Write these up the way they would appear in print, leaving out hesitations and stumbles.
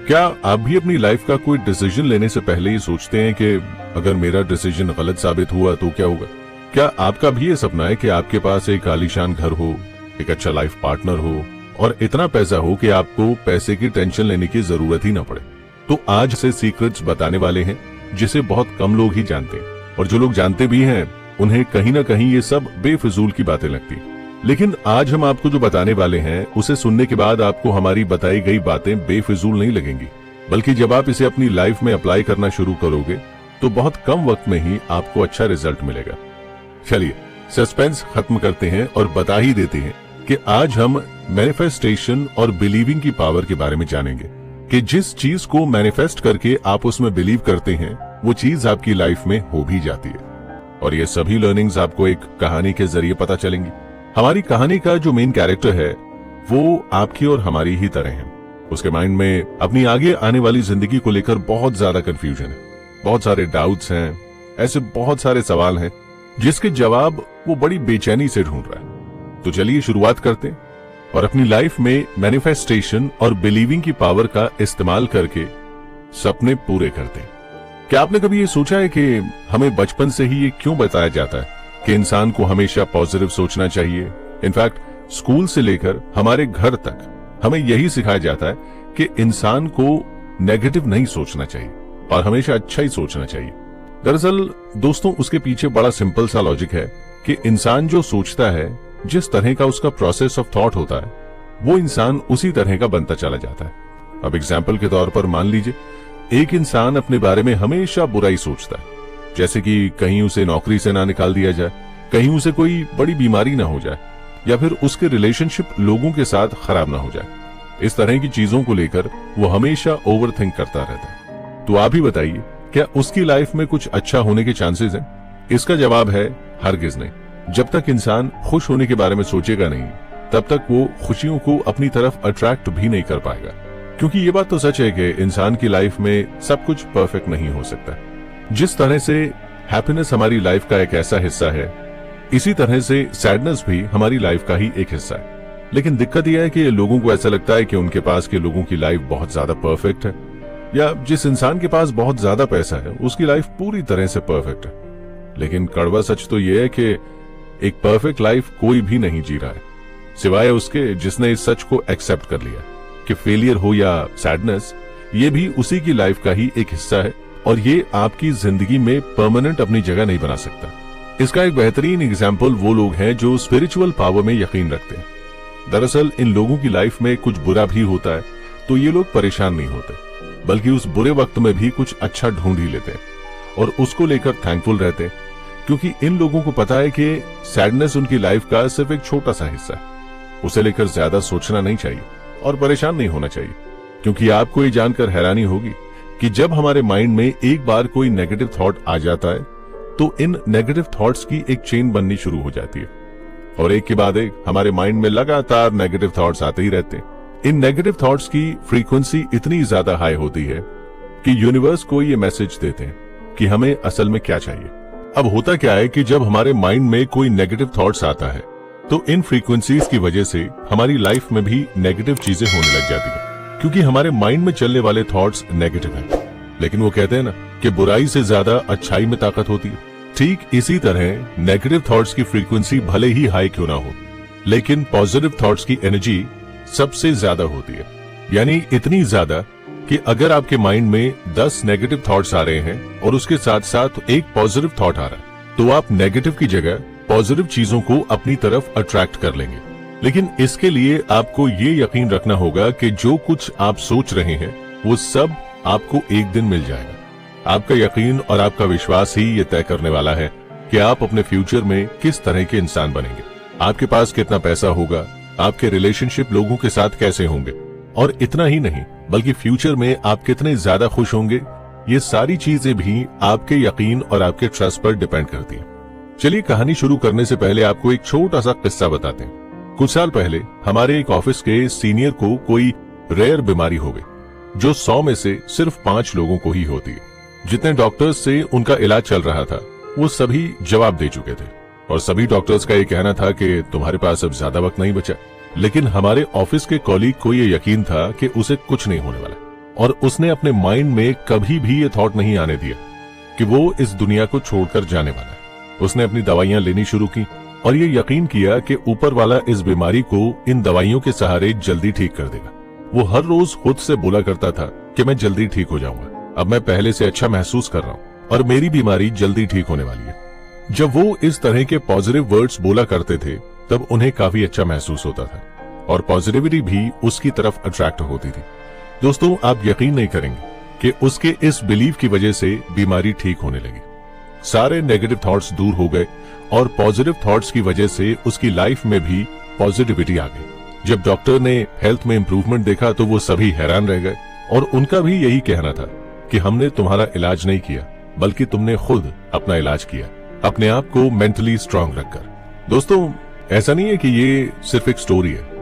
क्या आप भी अपनी लाइफ का कोई डिसीजन लेने से पहले ही सोचते हैं कि अगर मेरा डिसीजन गलत साबित हुआ तो क्या होगा? क्या आपका भी ये सपना है कि आपके पास एक आलीशान घर हो, एक अच्छा लाइफ पार्टनर हो और इतना पैसा हो कि आपको पैसे की टेंशन लेने की जरूरत ही ना पड़े? तो आज से सीक्रेट्स बताने वाले हैं जिसे बहुत कम लोग ही जानते हैं, और जो लोग जानते भी हैं उन्हें कहीं ना कहीं ये सब बेफिजूल की बातें लगती हैं। लेकिन आज हम आपको जो बताने वाले हैं उसे सुनने के बाद आपको हमारी बताई गई बातें बेफिजूल नहीं लगेंगी, बल्कि जब आप इसे अपनी लाइफ में अप्लाई करना शुरू करोगे तो बहुत कम वक्त में ही आपको अच्छा रिजल्ट मिलेगा। चलिए सस्पेंस खत्म करते हैं और बता ही देते हैं कि आज हम मैनिफेस्टेशन और बिलीविंग की पावर के बारे में जानेंगे कि जिस चीज को मैनिफेस्ट करके आप उसमें बिलीव करते हैं वो चीज आपकी लाइफ में हो भी जाती है। और ये सभी लर्निंग्स आपको एक कहानी के जरिए पता चलेंगी। हमारी कहानी का जो मेन कैरेक्टर है वो आपकी और हमारी ही तरह है। उसके माइंड में अपनी आगे आने वाली जिंदगी को लेकर बहुत ज्यादा कंफ्यूजन है, बहुत सारे डाउट्स हैं, ऐसे बहुत सारे सवाल हैं जिसके जवाब वो बड़ी बेचैनी से ढूंढ रहा है। तो चलिए शुरुआत करते हैं और अपनी लाइफ में मैनिफेस्टेशन और बिलीविंग की पावर का इस्तेमाल करके सपने पूरे करते हैं। क्या आपने कभी ये सोचा है कि हमें बचपन से ही ये क्यों बताया जाता है कि इंसान को हमेशा पॉजिटिव सोचना चाहिए? इनफैक्ट स्कूल से लेकर हमारे घर तक हमें यही सिखाया जाता है कि इंसान को नेगेटिव नहीं सोचना चाहिए और हमेशा अच्छा ही सोचना चाहिए। दरअसल दोस्तों, उसके पीछे बड़ा सिंपल सा लॉजिक है कि इंसान जो सोचता है, जिस तरह का उसका प्रोसेस ऑफ थॉट होता है, वो इंसान उसी तरह का बनता चला जाता है। अब एग्जाम्पल के तौर पर मान लीजिए एक इंसान अपने बारे में हमेशा बुरा ही सोचता है, जैसे कि कहीं उसे नौकरी से ना निकाल दिया जाए, कहीं उसे कोई बड़ी बीमारी ना हो जाए, या फिर उसके रिलेशनशिप लोगों के साथ खराब ना हो जाए। इस तरह की चीजों को लेकर वो हमेशा ओवरथिंक करता रहता है। तो आप ही बताइए, क्या उसकी लाइफ में कुछ अच्छा होने के चांसेस हैं? इसका जवाब है हरगिज नहीं। जब तक इंसान खुश होने के बारे में सोचेगा नहीं, तब तक वो खुशियों को अपनी तरफ अट्रैक्ट भी नहीं कर पाएगा। क्योंकि ये बात तो सच है कि इंसान की लाइफ में सब कुछ परफेक्ट नहीं हो सकता। जिस तरह से हैप्पीनेस हमारी लाइफ का एक ऐसा हिस्सा है, इसी तरह से सैडनेस भी हमारी लाइफ का ही एक हिस्सा है। लेकिन दिक्कत यह है कि लोगों को ऐसा लगता है कि उनके पास के लोगों की लाइफ बहुत ज्यादा परफेक्ट है, या जिस इंसान के पास बहुत ज्यादा पैसा है उसकी लाइफ पूरी तरह से परफेक्ट है। लेकिन कड़वा सच तो यह है कि एक परफेक्ट लाइफ कोई भी नहीं जी रहा है, सिवाय उसके जिसने इस सच को एक्सेप्ट कर लिया कि फेलियर हो या सैडनेस, ये भी उसी की लाइफ का ही एक हिस्सा है और ये आपकी जिंदगी में परमानेंट अपनी जगह नहीं बना सकता। इसका एक बेहतरीन एग्जाम्पल वो लोग हैं जो स्पिरिचुअल पावर में यकीन रखते हैं। दरअसल इन लोगों की लाइफ में कुछ बुरा भी होता है तो ये लोग परेशान नहीं होते, बल्कि उस बुरे वक्त में भी कुछ अच्छा ढूंढ ही लेते हैं और उसको लेकर थैंकफुल रहते हैं, क्योंकि इन लोगों को पता है कि सैडनेस उनकी लाइफ का सिर्फ एक छोटा सा हिस्सा है। उसे लेकर ज्यादा सोचना नहीं चाहिए और परेशान नहीं होना चाहिए, क्योंकि आपको ये जानकर हैरानी होगी कि जब हमारे माइंड में एक बार कोई नेगेटिव थॉट आ जाता है तो इन नेगेटिव थॉट्स की एक चेन बननी शुरू हो जाती है और एक के बाद एक हमारे माइंड में लगातार नेगेटिव थॉट्स आते ही रहते हैं। इन नेगेटिव थॉट्स की फ्रीक्वेंसी इतनी ज्यादा हाई होती है कि यूनिवर्स को ये मैसेज देते हैं कि हमें असल में क्या चाहिए। अब होता क्या है कि जब हमारे माइंड में कोई नेगेटिव थॉट्स आता है तो इन फ्रीक्वेंसीज की वजह से हमारी लाइफ में भी नेगेटिव चीजें होने लग जाती है, क्योंकि हमारे माइंड में चलने वाले थॉट्स नेगेटिव हैं। लेकिन वो कहते हैं ना कि बुराई से ज्यादा अच्छाई में ताकत होती है। ठीक इसी तरह नेगेटिव थॉट्स की फ्रीक्वेंसी भले ही हाई क्यों ना हो, लेकिन पॉजिटिव थॉट्स की एनर्जी सबसे ज्यादा होती है। यानी इतनी ज्यादा कि अगर आपके माइंड में 10 नेगेटिव थॉट्स आ रहे हैं और उसके साथ साथ एक पॉजिटिव थॉट आ रहा है, तो आप नेगेटिव की जगह पॉजिटिव चीजों को अपनी तरफ अट्रैक्ट कर लेंगे। लेकिन इसके लिए आपको ये यकीन रखना होगा कि जो कुछ आप सोच रहे हैं वो सब आपको एक दिन मिल जाएगा। आपका यकीन और आपका विश्वास ही ये तय करने वाला है कि आप अपने फ्यूचर में किस तरह के इंसान बनेंगे, आपके पास कितना पैसा होगा, आपके रिलेशनशिप लोगों के साथ कैसे होंगे, और इतना ही नहीं बल्कि फ्यूचर में आप कितने ज्यादा खुश होंगे। ये सारी चीजें भी आपके यकीन और आपके ट्रस्ट पर डिपेंड करती हैं। चलिए कहानी शुरू करने से पहले आपको एक छोटा सा किस्सा बताते हैं। कुछ साल पहले हमारे एक ऑफिस के सीनियर को कोई रेयर बीमारी हो गई जो 100 में से सिर्फ 5 लोगों को ही होती है। जितने डॉक्टर्स से उनका इलाज चल रहा था वो सभी जवाब दे चुके थे और सभी डॉक्टर्स का ये कहना था कि तुम्हारे पास अब ज्यादा वक्त नहीं बचा। लेकिन हमारे ऑफिस के कॉलीग को ये यकीन था कि उसे कुछ नहीं होने वाला, और उसने अपने माइंड में कभी भी ये थॉट नहीं आने दिया कि वो इस दुनिया को छोड़कर जाने वाला है। उसने अपनी दवाइयां लेनी शुरू की और ये यकीन किया कि ऊपर वाला इस बीमारी को इन दवाइयों के सहारे जल्दी ठीक कर देगा। वो हर रोज खुद से बोला करता था कि मैं जल्दी ठीक हो जाऊंगा, अब मैं पहले से अच्छा महसूस कर रहा हूं और मेरी बीमारी जल्दी ठीक होने वाली है। जब वो इस तरह के पॉजिटिव वर्ड्स बोला करते थे तब उन्हें काफी अच्छा महसूस होता था और पॉजिटिविटी भी उसकी तरफ अट्रैक्ट होती थी। दोस्तों, आप यकीन नहीं करेंगे कि उसके इस बिलीफ की वजह से बीमारी ठीक होने लगी। सारे नेगेटिव थॉट्स दूर हो गए और पॉजिटिव थॉट्स की वजह से उसकी लाइफ में भी पॉजिटिविटी आ गई। जब डॉक्टर ने हेल्थ में इंप्रूवमेंट देखा तो वो सभी हैरान रह गए और उनका भी यही कहना था कि हमने तुम्हारा इलाज नहीं किया, बल्कि तुमने खुद अपना इलाज किया, अपने आप को मेंटली स्ट्रांग रखकर। दोस्तों, ऐसा नहीं है कि ये सिर्फ एक स्टोरी है।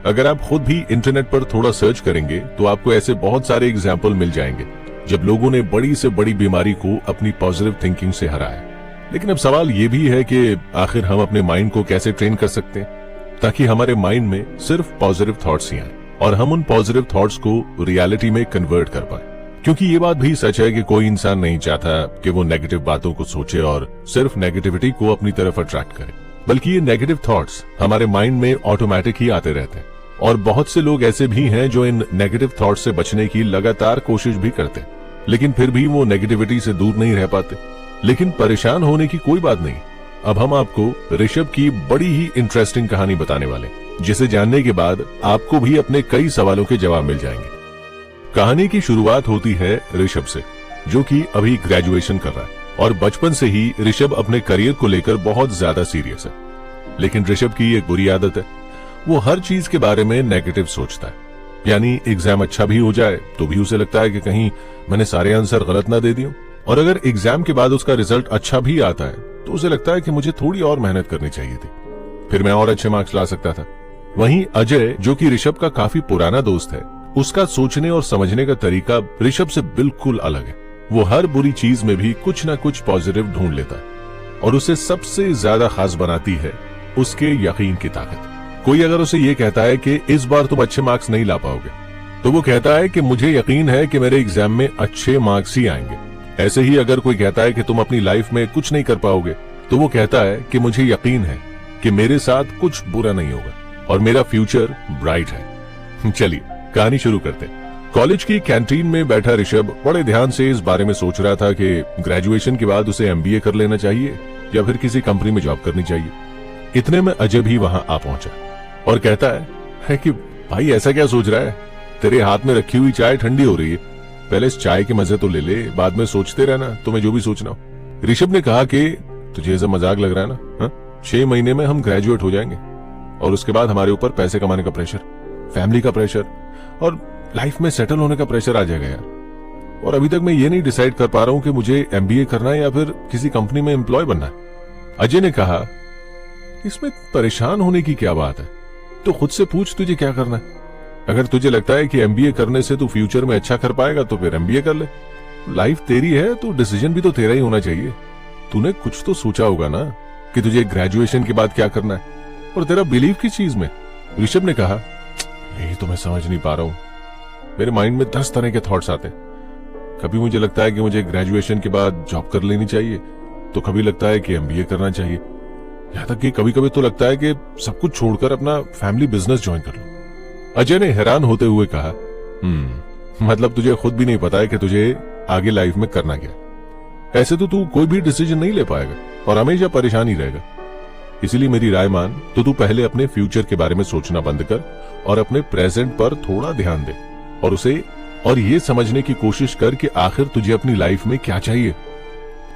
अगर आप खुद भी इंटरनेट पर थोड़ा सर्च करेंगे तो आपको ऐसे बहुत सारे एग्जाम्पल मिल जाएंगे जब लोगों ने बड़ी से बड़ी बीमारी को अपनी पॉजिटिव थिंकिंग से हराया। लेकिन अब सवाल ये भी है कि आखिर हम अपने माइंड को कैसे ट्रेन कर सकते हैं ताकि हमारे माइंड में सिर्फ पॉजिटिव थॉट्स ही आए और हम उन पॉजिटिव थॉट्स को रियलिटी में कन्वर्ट कर पाए। क्योंकि ये बात भी सच है कि कोई इंसान नहीं चाहता कि वो नेगेटिव बातों को सोचे और सिर्फ नेगेटिविटी को अपनी तरफ अट्रैक्ट करे, बल्कि ये नेगेटिव थॉट्स हमारे माइंड में ऑटोमेटिक ही आते रहते हैं। और बहुत से लोग ऐसे भी हैं जो इन नेगेटिव थॉट्स से बचने की लगातार कोशिश भी करते हैं, लेकिन फिर भी वो नेगेटिविटी से दूर नहीं रह पाते। लेकिन परेशान होने की कोई बात नहीं। अब हम आपको ऋषभ की बड़ी ही इंटरेस्टिंग कहानी बताने वाले, जिसे जानने के बाद आपको भी अपने कई सवालों के जवाब मिल जाएंगे। कहानी की शुरुआत होती है ऋषभ से, जो कि अभी ग्रेजुएशन कर रहा है और बचपन से ही ऋषभ अपने करियर को लेकर बहुत ज्यादा सीरियस है। लेकिन ऋषभ की एक बुरी आदत है, वो हर चीज के बारे में नेगेटिव सोचता है। यानी एग्जाम अच्छा भी हो जाए तो भी उसे लगता है कि कहीं मैंने सारे आंसर गलत ना दे दिए, और अगर एग्जाम के बाद उसका रिजल्ट अच्छा भी आता है तो उसे लगता है कि मुझे थोड़ी और मेहनत करनी चाहिए थी, फिर मैं और अच्छे मार्क्स ला सकता था। वहीं अजय, जो कि ऋषभ का काफी पुराना दोस्त है, उसका सोचने और समझने का तरीका ऋषभ से बिल्कुल अलग है। वो हर बुरी चीज में भी कुछ ना कुछ पॉजिटिव ढूंढ लेता है और उसे सबसे ज्यादा खास बनाती है उसके यकीन की ताकत। कोई अगर उसे ये कहता है कि इस बार तुम अच्छे मार्क्स नहीं ला पाओगे, तो वो कहता है कि मुझे यकीन है कि मेरे एग्जाम में अच्छे मार्क्स ही आएंगे। ऐसे ही अगर कोई कहता है कि तुम अपनी लाइफ में कुछ नहीं कर पाओगे, तो वो कहता है कि मुझे यकीन है कि मेरे साथ कुछ बुरा नहीं होगा और मेरा फ्यूचर ब्राइट है। चलिए कहानी शुरू करते हैं। कॉलेज की कैंटीन में बैठा ऋषभ बड़े ध्यान से इस बारे में सोच रहा था कि ग्रेजुएशन के बाद उसे एमबीए कर लेना चाहिए या फिर किसी कंपनी में जॉब करनी चाहिए। इतने में अजय भी वहां आ पहुंचा और कहता है कि भाई ऐसा क्या सोच रहा है, तेरे हाथ में रखी हुई चाय ठंडी हो रही है, पहले इस चाय के मजे तो ले ले, बाद में सोचते रहना तुम्हें जो भी सोचना हो। ऋषभ ने कहा कि तुझे ऐसा मजाक लग रहा है ना, 6 महीने में हम ग्रेजुएट हो जाएंगे और उसके बाद हमारे ऊपर पैसे कमाने का प्रेशर, फैमिली का प्रेशर और लाइफ में सेटल होने का प्रेशर आ जाएगा यार। और अभी तक मैं ये नहीं डिसाइड कर पा रहा हूं कि मुझे एमबीए करना है या फिर किसी कंपनी में एम्प्लॉय बनना है। अजय ने कहा, इसमें परेशान होने की क्या बात है, तो खुद से पूछ तुझे क्या करना है। अगर तुझे लगता है कि एमबीए करने से तू फ्यूचर में अच्छा कर पाएगा तो फिर एमबीए कर ले। लाइफ तेरी है तो डिसीजन भी तो तेरा ही होना चाहिए। तूने कुछ तो सोचा होगा ना कि तुझे ग्रेजुएशन के बाद क्या करना है और तेरा बिलीव किस चीज में। ऋषभ ने कहा, यही तो मैं समझ नहीं पा रहा हूं, मेरे माइंड में 10 तरह के थॉट्स आते हैं। कभी मुझे लगता है कि मुझे ग्रेजुएशन के बाद जॉब कर लेनी चाहिए, तो कभी लगता है कि एमबीए करना चाहिए, यहाँ तक कि कभी कभी तो लगता है कि सब कुछ छोड़कर अपना फैमिली बिजनेस ज्वाइन कर लो। अजय ने हैरान होते हुए कहा, मतलब तुझे खुद भी नहीं पता है कि तुझे आगे लाइफ में करना क्या। ऐसे तो तू कोई भी डिसीजन नहीं ले पाएगा और हमेशा परेशान ही रहेगा। इसीलिए मेरी राय मान तो तू पहले अपने फ्यूचर के बारे में सोचना बंद कर और अपने प्रेजेंट पर थोड़ा ध्यान दे और ये समझने की कोशिश कर कि आखिर तुझे अपनी लाइफ में क्या चाहिए।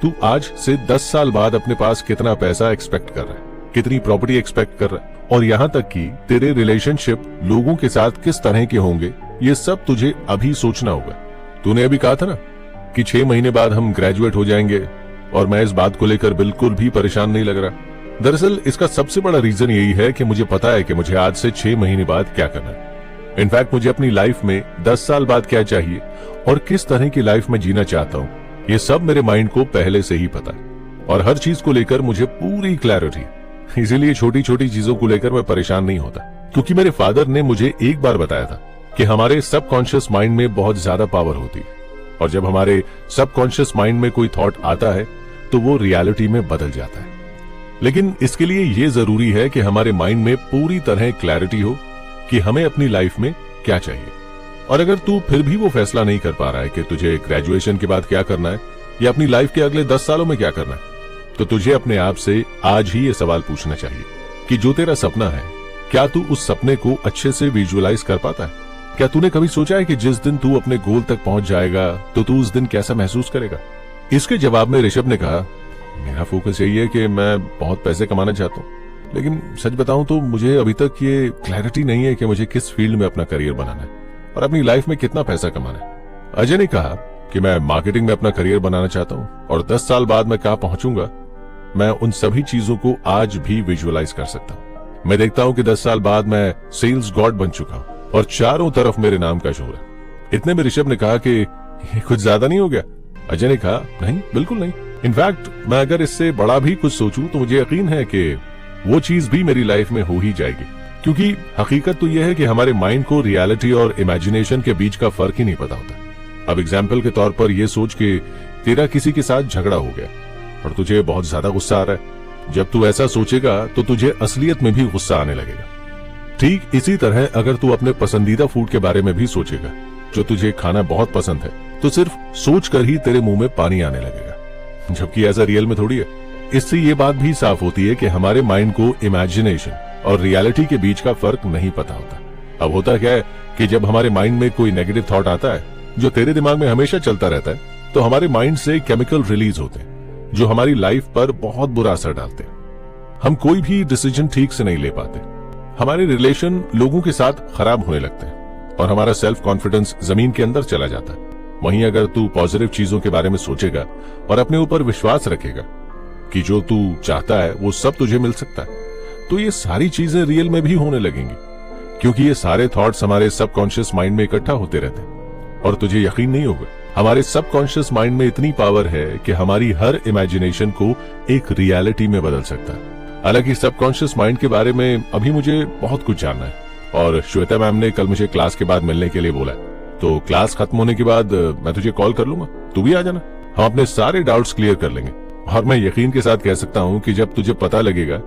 तू आज से 10 साल बाद अपने पास कितना पैसा एक्सपेक्ट कर रहा है, कितनी प्रॉपर्टी एक्सपेक्ट कर रहा है और यहाँ तक कि तेरे रिलेशनशिप लोगों के साथ किस तरह के होंगे, ये सब तुझे अभी सोचना होगा। तूने अभी कहा था ना कि 6 महीने बाद हम ग्रेजुएट हो जाएंगे और मैं इस बात को लेकर बिल्कुल भी परेशान नहीं लग रहा। दरअसल इसका सबसे बड़ा रीजन यही है कि मुझे पता है कि मुझे आज से 6 महीने बाद क्या करना है। इनफैक्ट मुझे अपनी लाइफ में 10 साल बाद क्या चाहिए और किस तरह की लाइफ में जीना चाहता हूँ, ये सब मेरे माइंड को पहले से ही पता है और हर चीज को लेकर मुझे पूरी क्लैरिटी। इसीलिए छोटी छोटी चीजों को लेकर मैं परेशान नहीं होता। क्योंकि मेरे फादर ने मुझे एक बार बताया था कि हमारे सबकॉन्शियस माइंड में बहुत ज्यादा पावर होती है, और जब हमारे सबकॉन्शियस माइंड में कोई थॉट आता है तो वो रियलिटी में बदल जाता है। लेकिन इसके लिए ये जरूरी है कि हमारे माइंड में पूरी तरह क्लैरिटी हो कि हमें अपनी लाइफ में क्या चाहिए। और अगर तू फिर भी वो फैसला नहीं कर पा रहा है कि तुझे ग्रेजुएशन के बाद क्या करना है या अपनी लाइफ के अगले 10 सालों में क्या करना है, तो तुझे अपने आप से आज ही ये सवाल पूछना चाहिए कि जो तेरा सपना है, क्या तू उस सपने को अच्छे से विजुअलाइज कर पाता है? क्या तूने कभी सोचा है कि जिस दिन तू अपने गोल तक पहुंच जाएगा तो तू उस दिन कैसा महसूस करेगा? इसके जवाब में ऋषभ ने कहा, मेरा फोकस यही है कि मैं बहुत पैसे कमाना चाहता हूँ, लेकिन सच बताऊं तो मुझे अभी तक ये क्लैरिटी नहीं है कि मुझे किस फील्ड में अपना करियर बनाना है और अपनी लाइफ में कितना पैसा कमाना है। अजय ने कहा कि मैं मार्केटिंग में अपना करियर बनाना चाहता हूँ और 10 साल बाद मैं कहाँ पहुंचूंगा, मैं उन सभी चीजों को आज भी विजुअलाइज कर सकता हूँ। मैं देखता हूँ कि 10 साल बाद मैं सेल्स गॉड बन चुका हूँ और चारों तरफ मेरे नाम का शोर है। इतने में ऋषभ ने कहा कि ये कुछ ज्यादा नहीं हो गया? अजय ने कहा, नहीं, बिल्कुल नहीं। इनफैक्ट मैं अगर इससे बड़ा भी कुछ सोचूं तो मुझे यकीन है कि वो चीज भी मेरी लाइफ में हो ही जाएगी, क्योंकि हकीकत तो यह है कि हमारे माइंड को रियलिटी और इमेजिनेशन के बीच का फर्क ही नहीं पता होता। अब एग्जाम्पल के तौर पर यह सोच के तेरा किसी के साथ झगड़ा हो गया और तुझे बहुत ज्यादा गुस्सा आ रहा है। जब तू ऐसा सोचेगा तो तुझे असलियत में भी गुस्सा आने लगेगा। ठीक इसी तरह अगर तू अपने पसंदीदा फूड के बारे में भी सोचेगा, जो तुझे खाना बहुत पसंद है, तो सिर्फ सोच कर ही तेरे मुंह में पानी आने लगेगा, जबकि ऐसा रियल में थोड़ी है। इससे ये बात भी साफ होती है कि हमारे माइंड को इमेजिनेशन और रियलिटी के बीच का फर्क नहीं पता होता। अब होता क्या है कि जब हमारे माइंड में कोई नेगेटिव थॉट आता है जो तेरे दिमाग में हमेशा चलता रहता है, तो हमारे माइंड से केमिकल रिलीज होते हैं जो हमारी लाइफ पर बहुत बुरा असर डालते हैं। हम कोई भी डिसीजन ठीक से नहीं ले पाते, हमारे रिलेशन लोगों के साथ खराब होने लगते हैं और हमारा सेल्फ कॉन्फिडेंस जमीन के अंदर चला जाता है। वहीं अगर तू पॉजिटिव चीजों के बारे में सोचेगा और अपने ऊपर विश्वास रखेगा कि जो तू चाहता है वो सब तुझे मिल सकता है, तो ये सारी चीजें रियल में भी होने लगेंगी, क्योंकि ये सारे थॉट्स हमारे सबकॉन्शियस माइंड में इकट्ठा होते रहते हैं। और तुझे यकीन नहीं होगा, हमारे सबकॉन्शियस माइंड में इतनी पावर है कि हमारी हर इमेजिनेशन को एक रियलिटी में बदल सकता है। हालांकि सबकॉन्शियस माइंड के बारे में अभी मुझे बहुत कुछ जानना है, और श्वेता मैम ने कल मुझे क्लास के बाद मिलने के लिए बोला है, तो क्लास खत्म होने के बाद मैं तुझे कॉल कर लूंगा, तू भी आ जाना। हम अपने सारे डाउट्स क्लियर कर लेंगे। और मैं यकीन के साथ कह सकता हूं कि जब तुझे पता लगेगा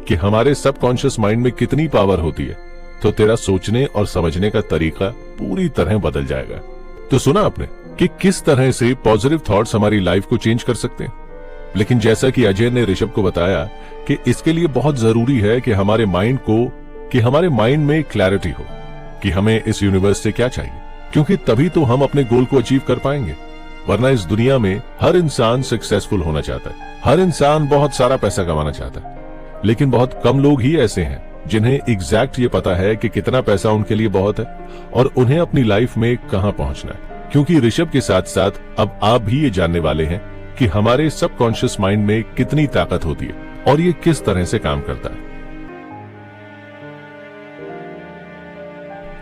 कि हमारे सबकॉन्शियस माइंड में कितनी पावर होती है, तो तेरा सोचने और समझने का तरीका पूरी तरह बदल जाएगा। तो सुना आपने कि किस तरह से पॉजिटिव थॉट्स हमारी लाइफ को चेंज कर सकते हैं। लेकिन जैसा कि अजय ने ऋषभ को बताया कि इसके लिए बहुत जरूरी है कि हमारे माइंड में क्लैरिटी हो कि हमें इस यूनिवर्स से क्या चाहिए, क्योंकि तभी तो हम अपने गोल को अचीव कर पाएंगे। वरना इस दुनिया में हर इंसान सक्सेसफुल होना चाहता है, हर इंसान बहुत सारा पैसा कमाना चाहता है, लेकिन बहुत कम लोग ही ऐसे हैं जिन्हें एग्जैक्ट ये पता है कि कितना पैसा उनके लिए बहुत है और उन्हें अपनी लाइफ में कहां पहुंचना है। क्योंकि ऋषभ के साथ साथ अब आप भी ये जानने वाले हैं कि हमारे सबकॉन्शियस माइंड में कितनी ताकत होती है और ये किस तरह से काम करता है।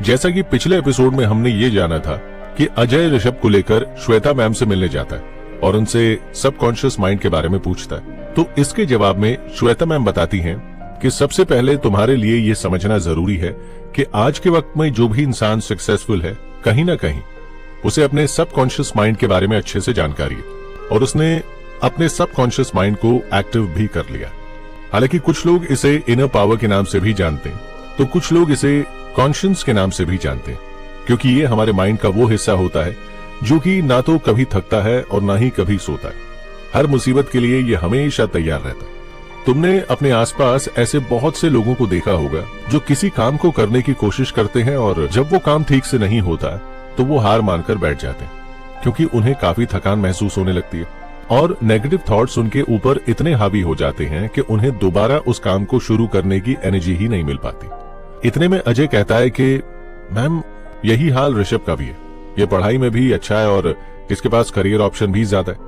जैसा कि पिछले एपिसोड में हमने ये जाना था कि अजय ऋषभ को लेकर श्वेता मैम से मिलने जाता है और उनसे सबकॉन्शियस माइंड के बारे में पूछता है, तो इसके जवाब में श्वेता मैम बताती हैं कि सबसे पहले तुम्हारे लिए ये समझना जरूरी है कि आज के वक्त में जो भी इंसान सक्सेसफुल है, कहीं ना कहीं उसे अपने सबकॉन्शियस माइंड के बारे में अच्छे से जानकारी है और उसने अपने सबकॉन्शियस माइंड को एक्टिव भी कर लिया। हालांकि कुछ लोग इसे इनर पावर के नाम से भी जानते हैं, तो कुछ लोग इसे कॉन्शियस के नाम से भी जानते हैं, क्योंकि ये हमारे माइंड का वो हिस्सा होता है जो कि ना तो कभी थकता है और ना ही कभी सोता है। हर मुसीबत के लिए ये हमेशा तैयार रहता है। तुमने अपने आसपास ऐसे बहुत से लोगों को देखा होगा जो किसी काम को करने की कोशिश करते हैं और जब वो काम ठीक से नहीं होता तो वो हार मानकर बैठ जाते हैं, क्योंकि उन्हें काफी थकान महसूस होने लगती है और नेगेटिव थॉट्स उनके ऊपर इतने हावी हो जाते हैं कि उन्हें दोबारा उस काम को शुरू करने की एनर्जी ही नहीं मिल पाती। इतने में अजय कहता है कि मैम, यही हाल ऋषभ का भी है। ये पढ़ाई में भी अच्छा है और इसके पास करियर ऑप्शन भी ज्यादा है,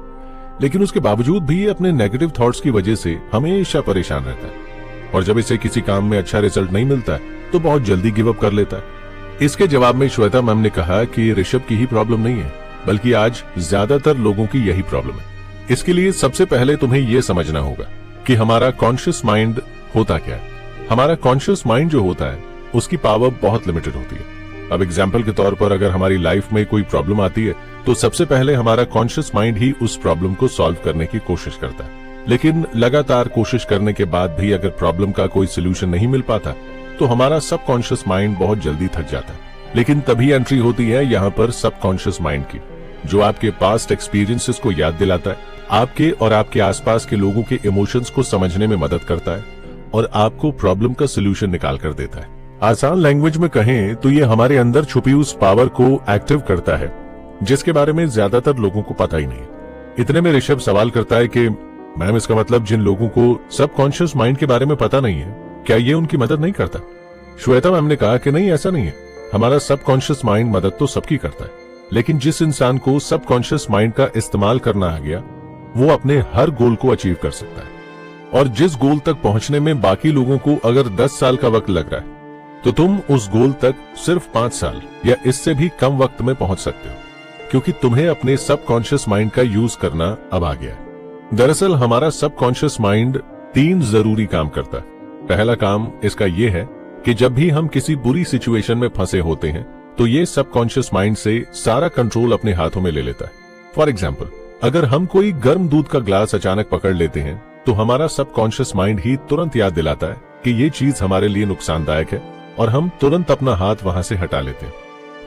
लेकिन उसके बावजूद भी अपने नेगेटिव थॉट्स की वजह से हमेशा परेशान रहता है और जब इसे किसी काम में अच्छा रिजल्ट नहीं मिलता है तो बहुत जल्दी गिव अप कर लेता है। इसके जवाब में श्वेता मैम ने कहा कि ऋषभ की ही प्रॉब्लम नहीं है, बल्कि आज ज्यादातर लोगों की यही प्रॉब्लम है। इसके लिए सबसे पहले तुम्हें यह समझना होगा कि हमारा कॉन्शियस माइंड होता क्या है। हमारा कॉन्शियस माइंड जो होता है उसकी पावर बहुत लिमिटेड होती है। अब एग्जाम्पल के तौर पर अगर हमारी लाइफ में कोई प्रॉब्लम आती है तो सबसे पहले हमारा कॉन्शियस माइंड ही उस प्रॉब्लम को सॉल्व करने की कोशिश करता है, लेकिन लगातार कोशिश करने के बाद भी अगर प्रॉब्लम का कोई सोल्यूशन नहीं मिल पाता तो हमारा सबकॉन्शियस माइंड बहुत जल्दी थक जाता है। लेकिन तभी एंट्री होती है यहाँ पर सबकॉन्शियस माइंड की, जो आपके पास्ट एक्सपीरियंसेस को याद दिलाता है, आपके और आपके आसपास के लोगों के इमोशंस को समझने में मदद करता है और आपको प्रॉब्लम का सोल्यूशन निकाल कर देता है। आसान लैंग्वेज में कहें तो ये हमारे अंदर छुपी उस पावर को एक्टिव करता है जिसके बारे में ज्यादातर लोगों को पता ही नहीं। इतने में ऋषभ सवाल करता है कि मैम, इसका मतलब जिन लोगों को सबकॉन्शियस माइंड के बारे में पता नहीं है, क्या ये उनकी मदद नहीं करता? श्वेता मैम ने कहा कि नहीं, ऐसा नहीं है। हमारा सबकॉन्शियस माइंड मदद तो सबकी करता है, लेकिन जिस इंसान को सबकॉन्शियस माइंड का इस्तेमाल करना आ गया वो अपने हर गोल को अचीव कर सकता है। और जिस गोल तक पहुंचने में बाकी लोगों को अगर 10 साल का वक्त लग रहा है तो तुम उस गोल तक सिर्फ 5 साल या इससे भी कम वक्त में पहुंच सकते हो, क्योंकि तुम्हें अपने सबकॉन्शियस माइंड का यूज करना अब आ गया है। दरअसल हमारा सबकॉन्शियस माइंड 3 जरूरी काम करता है। पहला काम इसका यह है कि जब भी हम किसी बुरी सिचुएशन में फंसे होते हैं तो ये सबकॉन्शियस माइंड से सारा कंट्रोल अपने हाथों में ले लेता है। फॉर एग्जाम्पल, अगर हम कोई गर्म दूध का ग्लास अचानक पकड़ लेते हैं तो हमारा सबकॉन्शियस माइंड ही तुरंत याद दिलाता है कि ये चीज हमारे लिए नुकसानदायक है और हम तुरंत अपना हाथ वहां से हटा लेते हैं।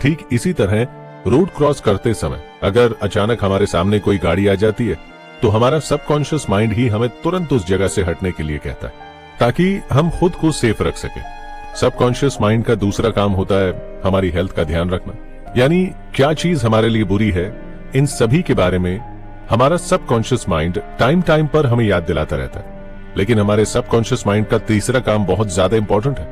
ठीक इसी तरह रोड क्रॉस करते समय अगर अचानक हमारे सामने कोई गाड़ी आ जाती है तो हमारा सबकॉन्शियस माइंड ही हमें तुरंत उस जगह से हटने के लिए कहता है, ताकि हम खुद को सेफ रख सके। सबकॉन्शियस माइंड का दूसरा काम होता है हमारी हेल्थ का ध्यान रखना, यानी क्या चीज हमारे लिए बुरी है, इन सभी के बारे में हमारा सबकॉन्शियस माइंड टाइम टाइम पर हमें याद दिलाता रहता है। लेकिन हमारे सबकॉन्शियस माइंड का तीसरा काम बहुत ज्यादा इंपॉर्टेंट है,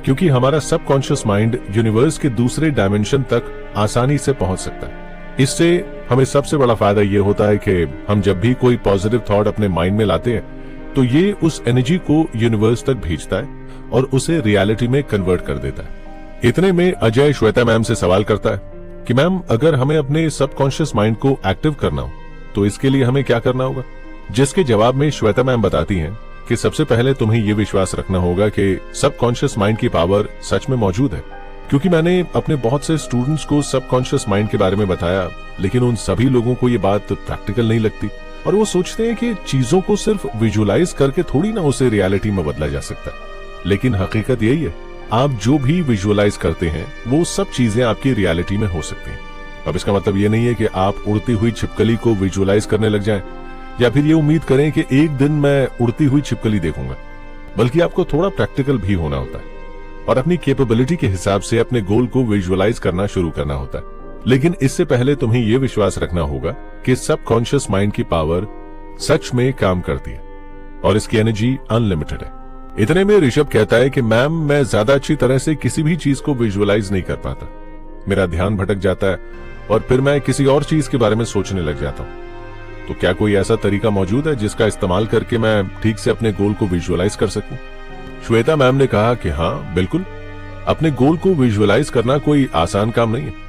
क्योंकि हमारा सबकॉन्शियस माइंड यूनिवर्स के दूसरे डायमेंशन तक आसानी से पहुंच सकता है। इससे हमें सबसे बड़ा फायदा ये होता है कि हम जब भी कोई पॉजिटिव थॉट अपने माइंड में लाते हैं तो ये उस एनर्जी को यूनिवर्स तक भेजता है और उसे रियलिटी में कन्वर्ट कर देता है। इतने में अजय श्वेता मैम से सवाल करता है कि मैम, अगर हमें अपने सबकॉन्शियस माइंड को एक्टिव करना हो तो इसके लिए हमें क्या करना होगा? जिसके जवाब में श्वेता मैम बताती हैं कि सबसे पहले तुम्हें ये विश्वास रखना होगा कि सबकॉन्शियस माइंड की पावर सच में मौजूद है। क्योंकि मैंने अपने बहुत से स्टूडेंट्स को सबकॉन्शियस माइंड के बारे में बताया, लेकिन उन सभी लोगों को ये बात प्रैक्टिकल नहीं लगती और वो सोचते हैं कि चीजों को सिर्फ विजुअलाइज करके थोड़ी ना उसे रियलिटी में बदला जा सकता। लेकिन हकीकत यही है, आप जो भी विजुअलाइज करते हैं वो सब चीजें आपकी रियलिटी में हो सकती हैं। अब इसका मतलब ये नहीं है कि आप उड़ती हुई छिपकली को विजुअलाइज करने लग जाएं या फिर ये उम्मीद करें कि एक दिन मैं उड़ती हुई छिपकली देखूंगा, बल्कि आपको थोड़ा प्रैक्टिकल भी होना होता है और अपनी कैपेबिलिटी के हिसाब से अपने गोल को विजुअलाइज करना शुरू करना होता है। लेकिन इससे पहले तुम्हें यह विश्वास रखना होगा कि सबकॉन्शियस माइंड की पावर सच में काम करती है और इसकी एनर्जी अनलिमिटेड है। इतने में ऋषभ कहता है कि मैम, मैं ज्यादा अच्छी तरह से किसी भी चीज को विजुअलाइज नहीं कर पाता, मेरा ध्यान भटक जाता है और फिर मैं किसी और चीज के बारे में सोचने लग जाता हूँ। तो क्या कोई ऐसा तरीका मौजूद है जिसका इस्तेमाल करके मैं ठीक से अपने गोल को विजुअलाइज कर सकूं? श्वेता मैम ने कहा कि हाँ बिल्कुल, अपने गोल को विजुअलाइज करना कोई आसान काम नहीं है।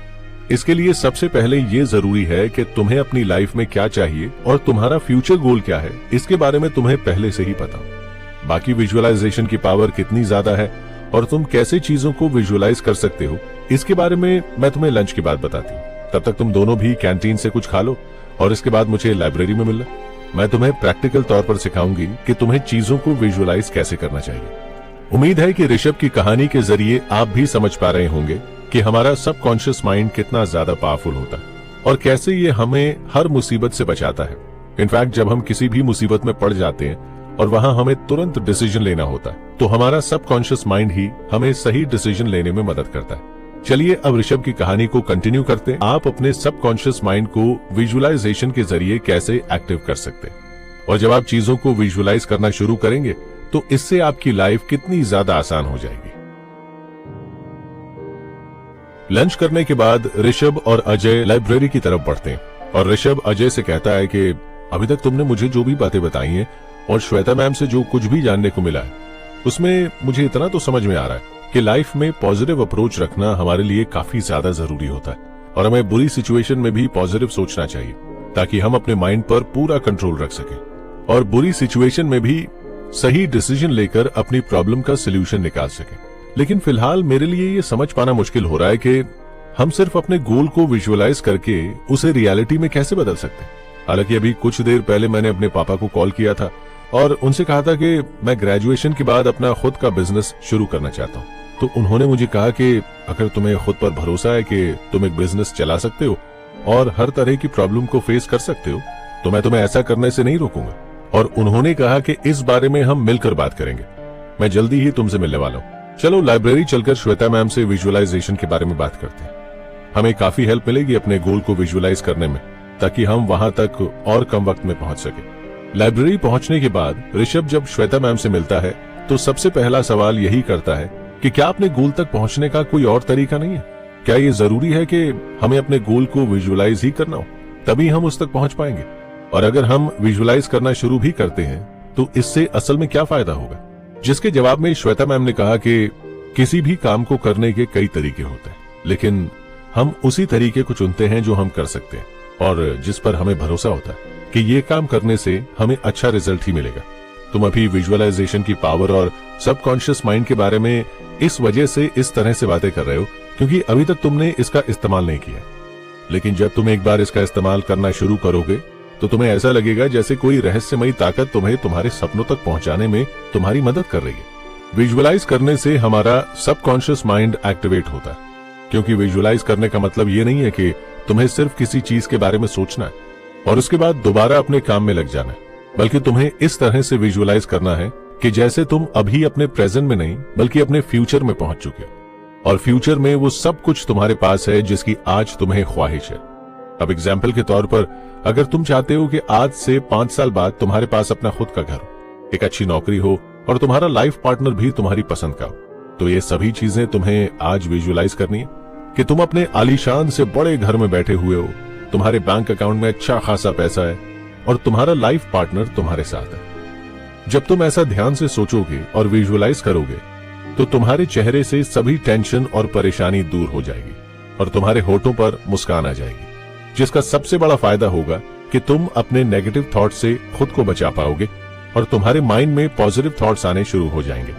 इसके लिए सबसे पहले ये जरूरी है कि तुम्हें अपनी लाइफ में क्या चाहिए और तुम्हारा फ्यूचर गोल क्या है, इसके बारे में तुम्हें पहले से ही पता हो। बाकी विजुअलाइजेशन की पावर कितनी ज्यादा है और तुम कैसे चीजों को विजुअलाइज कर सकते हो, इसके बारे में मैं तुम्हें लंच की बात बताती हूँ। तब तक तुम दोनों भी कैंटीन से कुछ खा लो और इसके बाद मुझे लाइब्रेरी में मिलना। मैं तुम्हें प्रैक्टिकल तौर पर सिखाऊंगी कि तुम्हें चीजों को विजुअलाइज कैसे करना चाहिए। उम्मीद है कि ऋषभ की कहानी के जरिए आप भी समझ पा रहे होंगे कि हमारा सबकॉन्शियस माइंड कितना ज्यादा पावरफुल होता है और कैसे ये हमें हर मुसीबत से बचाता है। इनफैक्ट जब हम किसी भी मुसीबत में पड़ जाते हैं और वहां हमें तुरंत डिसीजन लेना होता है तो हमारा सबकॉन्शियस माइंड ही हमें सही डिसीजन लेने में मदद करता है। चलिए अब ऋषभ की कहानी को कंटिन्यू करते हैं। आप अपने सबकॉन्शियस माइंड को विजुअलाइजेशन के जरिए कैसे एक्टिव कर सकते हैं और जब आप चीजों को विजुअलाइज करना शुरू करेंगे तो इससे आपकी लाइफ कितनी ज्यादा आसान हो जाएगी। लंच करने के बाद ऋषभ और अजय लाइब्रेरी की तरफ बढ़ते हैं और ऋषभ अजय से कहता है कि अभी तक तुमने मुझे जो भी बातें बताई हैं और श्वेता मैम से जो कुछ भी जानने को मिला है उसमें मुझे इतना तो समझ में आ रहा है कि लाइफ में पॉजिटिव अप्रोच रखना हमारे लिए काफी ज्यादा जरूरी होता है और हमें बुरी सिचुएशन में भी पॉजिटिव सोचना चाहिए ताकि हम अपने माइंड पर पूरा कंट्रोल रख सकें और बुरी सिचुएशन में भी सही डिसीजन लेकर अपनी प्रॉब्लम का सोल्यूशन निकाल सकें। लेकिन फिलहाल मेरे लिए ये समझ पाना मुश्किल हो रहा है कि हम सिर्फ अपने गोल को विजुअलाइज करके उसे रियलिटी में कैसे बदल सकते हैं। हालांकि अभी कुछ देर पहले मैंने अपने पापा को कॉल किया था और उनसे कहा था कि मैं ग्रेजुएशन के बाद अपना खुद का बिजनेस शुरू करना चाहता हूँ। तो उन्होंने मुझे कहा कि अगर तुम्हें खुद पर भरोसा है कि तुम एक बिजनेस चला सकते हो और हर तरह की प्रॉब्लम को फेस कर सकते हो, तो मैं तुम्हें ऐसा करने से नहीं रोकूंगा। और उन्होंने कहा कि इस बारे में हम मिलकर बात करेंगे। मैं जल्दी ही तुमसे मिलने वाला हूँ। चलो लाइब्रेरी चलकर श्वेता मैम से विजुअलाइजेशन के बारे में बात करते हैं। हमें काफी हेल्प मिलेगी अपने गोल को विजुअलाइज करने में, ताकि हम वहां तक और कम वक्त में पहुंच सके। लाइब्रेरी पहुंचने के बाद ऋषभ जब श्वेता मैम से मिलता है तो सबसे पहला सवाल यही करता है कि क्या अपने गोल तक पहुंचने का कोई और तरीका नहीं है? क्या ये जरूरी है कि हमें अपने गोल को विजुअलाइज ही करना हो तभी हम उस तक पहुंच पाएंगे? और अगर हम विजुअलाइज करना शुरू भी करते हैं तो इससे असल में क्या फायदा होगा? जिसके जवाब में श्वेता मैम ने कहा कि किसी भी काम को करने के कई तरीके होते हैं, लेकिन हम उसी तरीके को चुनते हैं जो हम कर सकते हैं और जिस पर हमें भरोसा होता है कि ये काम करने से हमें अच्छा रिजल्ट ही मिलेगा। तुम अभी विजुअलाइजेशन की पावर और सबकॉन्शियस माइंड के बारे में इस वजह से इस तरह से बातें कर रहे हो क्योंकि अभी तक तुमने इसका इस्तेमाल नहीं किया। लेकिन जब तुम एक बार इसका इस्तेमाल करना शुरू करोगे तो तुम्हें ऐसा लगेगा जैसे कोई रहस्यमयी ताकत तुम्हें तुम्हारे सपनों तक पहुंचाने में तुम्हारी मदद कर रही है। विजुअलाइज करने से हमारा सबकॉन्शियस माइंड एक्टिवेट होता है, क्योंकि विजुअलाइज करने का मतलब ये नहीं है कि तुम्हें सिर्फ किसी चीज के बारे में सोचना है और उसके बाद दोबारा अपने काम में लग जाना है, बल्कि तुम्हें इस तरह से विजुअलाइज करना है कि जैसे तुम अभी अपने प्रेजेंट में नहीं बल्कि अपने फ्यूचर में पहुंच चुके हो और फ्यूचर में वो सब कुछ तुम्हारे पास है जिसकी आज तुम्हें ख्वाहिश है। अब एग्जाम्पल के तौर पर, अगर तुम चाहते हो कि आज से 5 साल बाद तुम्हारे पास अपना खुद का घर हो, एक अच्छी नौकरी हो और तुम्हारा लाइफ पार्टनर भी तुम्हारी पसंद का हो, तो ये सभी चीजें तुम्हें आज विजुअलाइज करनी है कि तुम अपने आलीशान से बड़े घर में बैठे हुए हो, तुम्हारे बैंक अकाउंट में अच्छा खासा पैसा है और तुम्हारा लाइफ पार्टनर तुम्हारे साथ है। जब तुम ऐसा ध्यान से सोचोगे और विजुअलाइज करोगे तो तुम्हारे चेहरे से सभी टेंशन और परेशानी दूर हो जाएगी और तुम्हारे होठों पर मुस्कान आ जाएगी, जिसका सबसे बड़ा फायदा होगा कि तुम अपने नेगेटिव थॉट से खुद को बचा पाओगे और तुम्हारे माइंड में पॉजिटिव थॉट्स आने शुरू हो जाएंगे,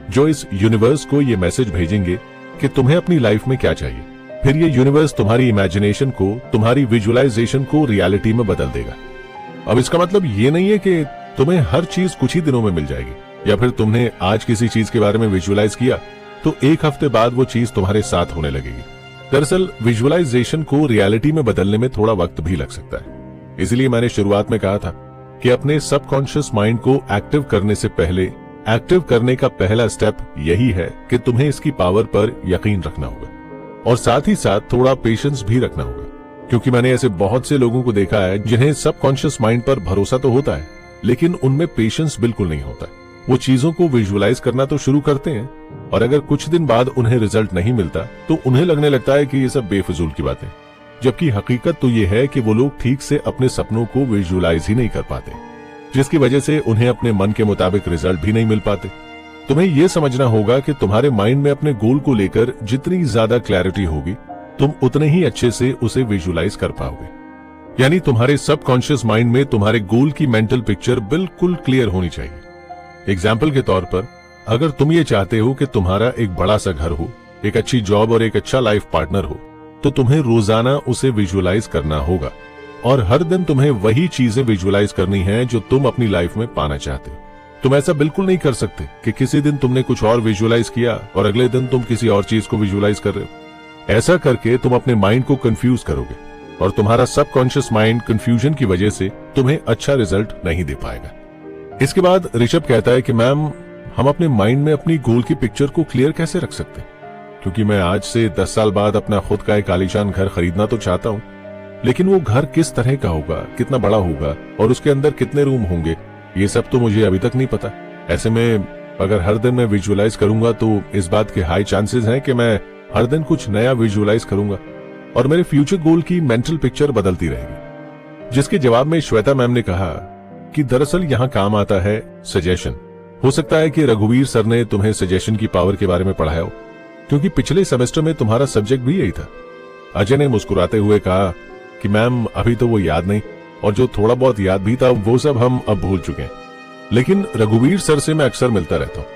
जो इस यूनिवर्स को ये मैसेज भेजेंगे कि तुम्हें अपनी लाइफ में क्या चाहिए। फिर ये यूनिवर्स तुम्हारी इमेजिनेशन को, तुम्हारी विजुअलाइजेशन को रियलिटी में बदल देगा। अब इसका मतलब ये नहीं है कि तुम्हें हर चीज कुछ ही दिनों में मिल जाएगी या फिर तुमने आज किसी चीज के बारे में विजुअलाइज किया तो एक हफ्ते बाद वो चीज तुम्हारे साथ होने लगेगी। दरअसल विजुअलाइजेशन को रियलिटी में बदलने में थोड़ा वक्त भी लग सकता है। इसलिए मैंने शुरुआत में कहा था कि अपने सबकॉन्शियस माइंड को एक्टिव करने से पहले एक्टिव करने का पहला स्टेप यही है कि तुम्हें इसकी पावर पर यकीन रखना होगा और साथ ही साथ थोड़ा पेशेंस भी रखना होगा, क्योंकि मैंने ऐसे बहुत से लोगों को देखा है जिन्हें सबकॉन्शियस माइंड पर भरोसा तो होता है लेकिन उनमें पेशेंस बिल्कुल नहीं होता। वो चीजों को विजुअलाइज करना तो शुरू करते हैं और अगर कुछ दिन बाद उन्हें रिजल्ट नहीं मिलता तो उन्हें लगने लगता है कि ये सब बेफिजूल की बातें, जबकि हकीकत तो ये है कि वो लोग ठीक से अपने सपनों को विजुअलाइज ही नहीं कर पाते, जिसकी वजह से उन्हें अपने मन के मुताबिक रिजल्ट भी नहीं मिल पाते। तुम्हें यह समझना होगा कि तुम्हारे माइंड में अपने गोल को लेकर जितनी ज्यादा क्लैरिटी होगी तुम उतने ही अच्छे से उसे विजुअलाइज कर पाओगे। यानी तुम्हारे सबकॉन्शियस माइंड में तुम्हारे गोल की मेंटल पिक्चर बिल्कुल क्लियर होनी चाहिए। एग्जाम्पल के तौर पर, अगर तुम ये चाहते हो कि तुम्हारा एक बड़ा सा घर हो, एक अच्छी जॉब और एक अच्छा लाइफ पार्टनर हो, तो तुम्हें रोजाना उसे विजुअलाइज करना होगा और हर दिन तुम्हें वही चीजें विजुअलाइज करनी है जो तुम अपनी लाइफ में पाना चाहते हो। तुम ऐसा बिल्कुल नहीं कर सकते कि किसी दिन तुमने कुछ और विजुअलाइज किया और अगले दिन तुम किसी और चीज को विजुअलाइज कर रहे हो। ऐसा करके तुम अपने माइंड को कंफ्यूज करोगे और तुम्हारा सबकॉन्शियस माइंड कंफ्यूजन की वजह से तुम्हें अच्छा रिजल्ट नहीं दे पाएगा। इसके बाद ऋषभ कहता है कि मैम, हम अपने माइंड में अपनी गोल की पिक्चर को क्लियर कैसे रख सकते हैं? क्योंकि मैं आज से 10 साल बाद अपना खुद का एक आलीशान घर खरीदना तो चाहता हूँ, लेकिन वो घर किस तरह का होगा, कितना बड़ा होगा और उसके अंदर कितने रूम होंगे, ये सब तो मुझे अभी तक नहीं पता। ऐसे में अगर हर दिन मैं विजुअलाइज करूंगा तो इस बात के हाई चांसेस हैं कि मैं हर दिन कुछ नया विजुअलाइज करूंगा और मेरे फ्यूचर गोल की मेंटल पिक्चर बदलती रहेगी। जिसके जवाब में श्वेता मैम ने कहा कि दरअसल यहाँ काम आता है सजेशन। हो सकता है कि रघुवीर सर ने तुम्हें सजेशन की पावर के बारे में पढ़ाया हो, क्योंकि पिछले सेमेस्टर में तुम्हारा सब्जेक्ट भी यही था। अजय ने मुस्कुराते हुए कहा कि मैम, अभी तो वो याद नहीं और जो थोड़ा बहुत याद भी था वो सब हम अब भूल चुके हैं, लेकिन रघुवीर सर से मैं अक्सर मिलता रहता हूँ।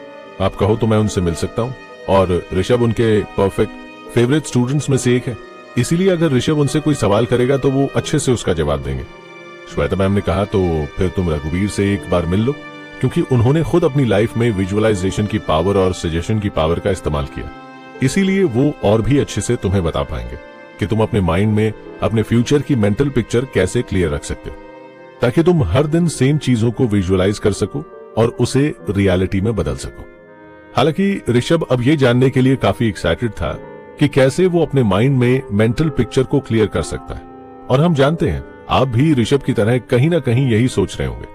आप कहो तो मैं उनसे मिल सकता हूँ और ऋषभ उनके परफेक्ट फेवरेट स्टूडेंट्स में से एक है। इसीलिए अगर ऋषभ उनसे कोई सवाल करेगा तो वो अच्छे से उसका जवाब देंगे। श्वेता मैम ने कहा, तो फिर तुम रघुवीर से एक बार मिल लो, क्योंकि उन्होंने खुद अपनी लाइफ में विजुअलाइजेशन की पावर और सजेशन की पावर का इस्तेमाल किया। इसीलिए वो और भी अच्छे से तुम्हें बता पाएंगे कि तुम अपने माइंड में अपने फ्यूचर की मेंटल पिक्चर कैसे क्लियर रख सकते हो, ताकि तुम हर दिन सेम चीजों को विजुअलाइज कर सको और उसे रियलिटी में बदल सको। हालांकि ऋषभ अब ये जानने के लिए काफी एक्साइटेड था कि कैसे वो अपने माइंड में मेंटल पिक्चर को क्लियर कर सकता है। और हम जानते हैं आप भी ऋषभ की तरह कहीं ना कहीं यही सोच रहे होंगे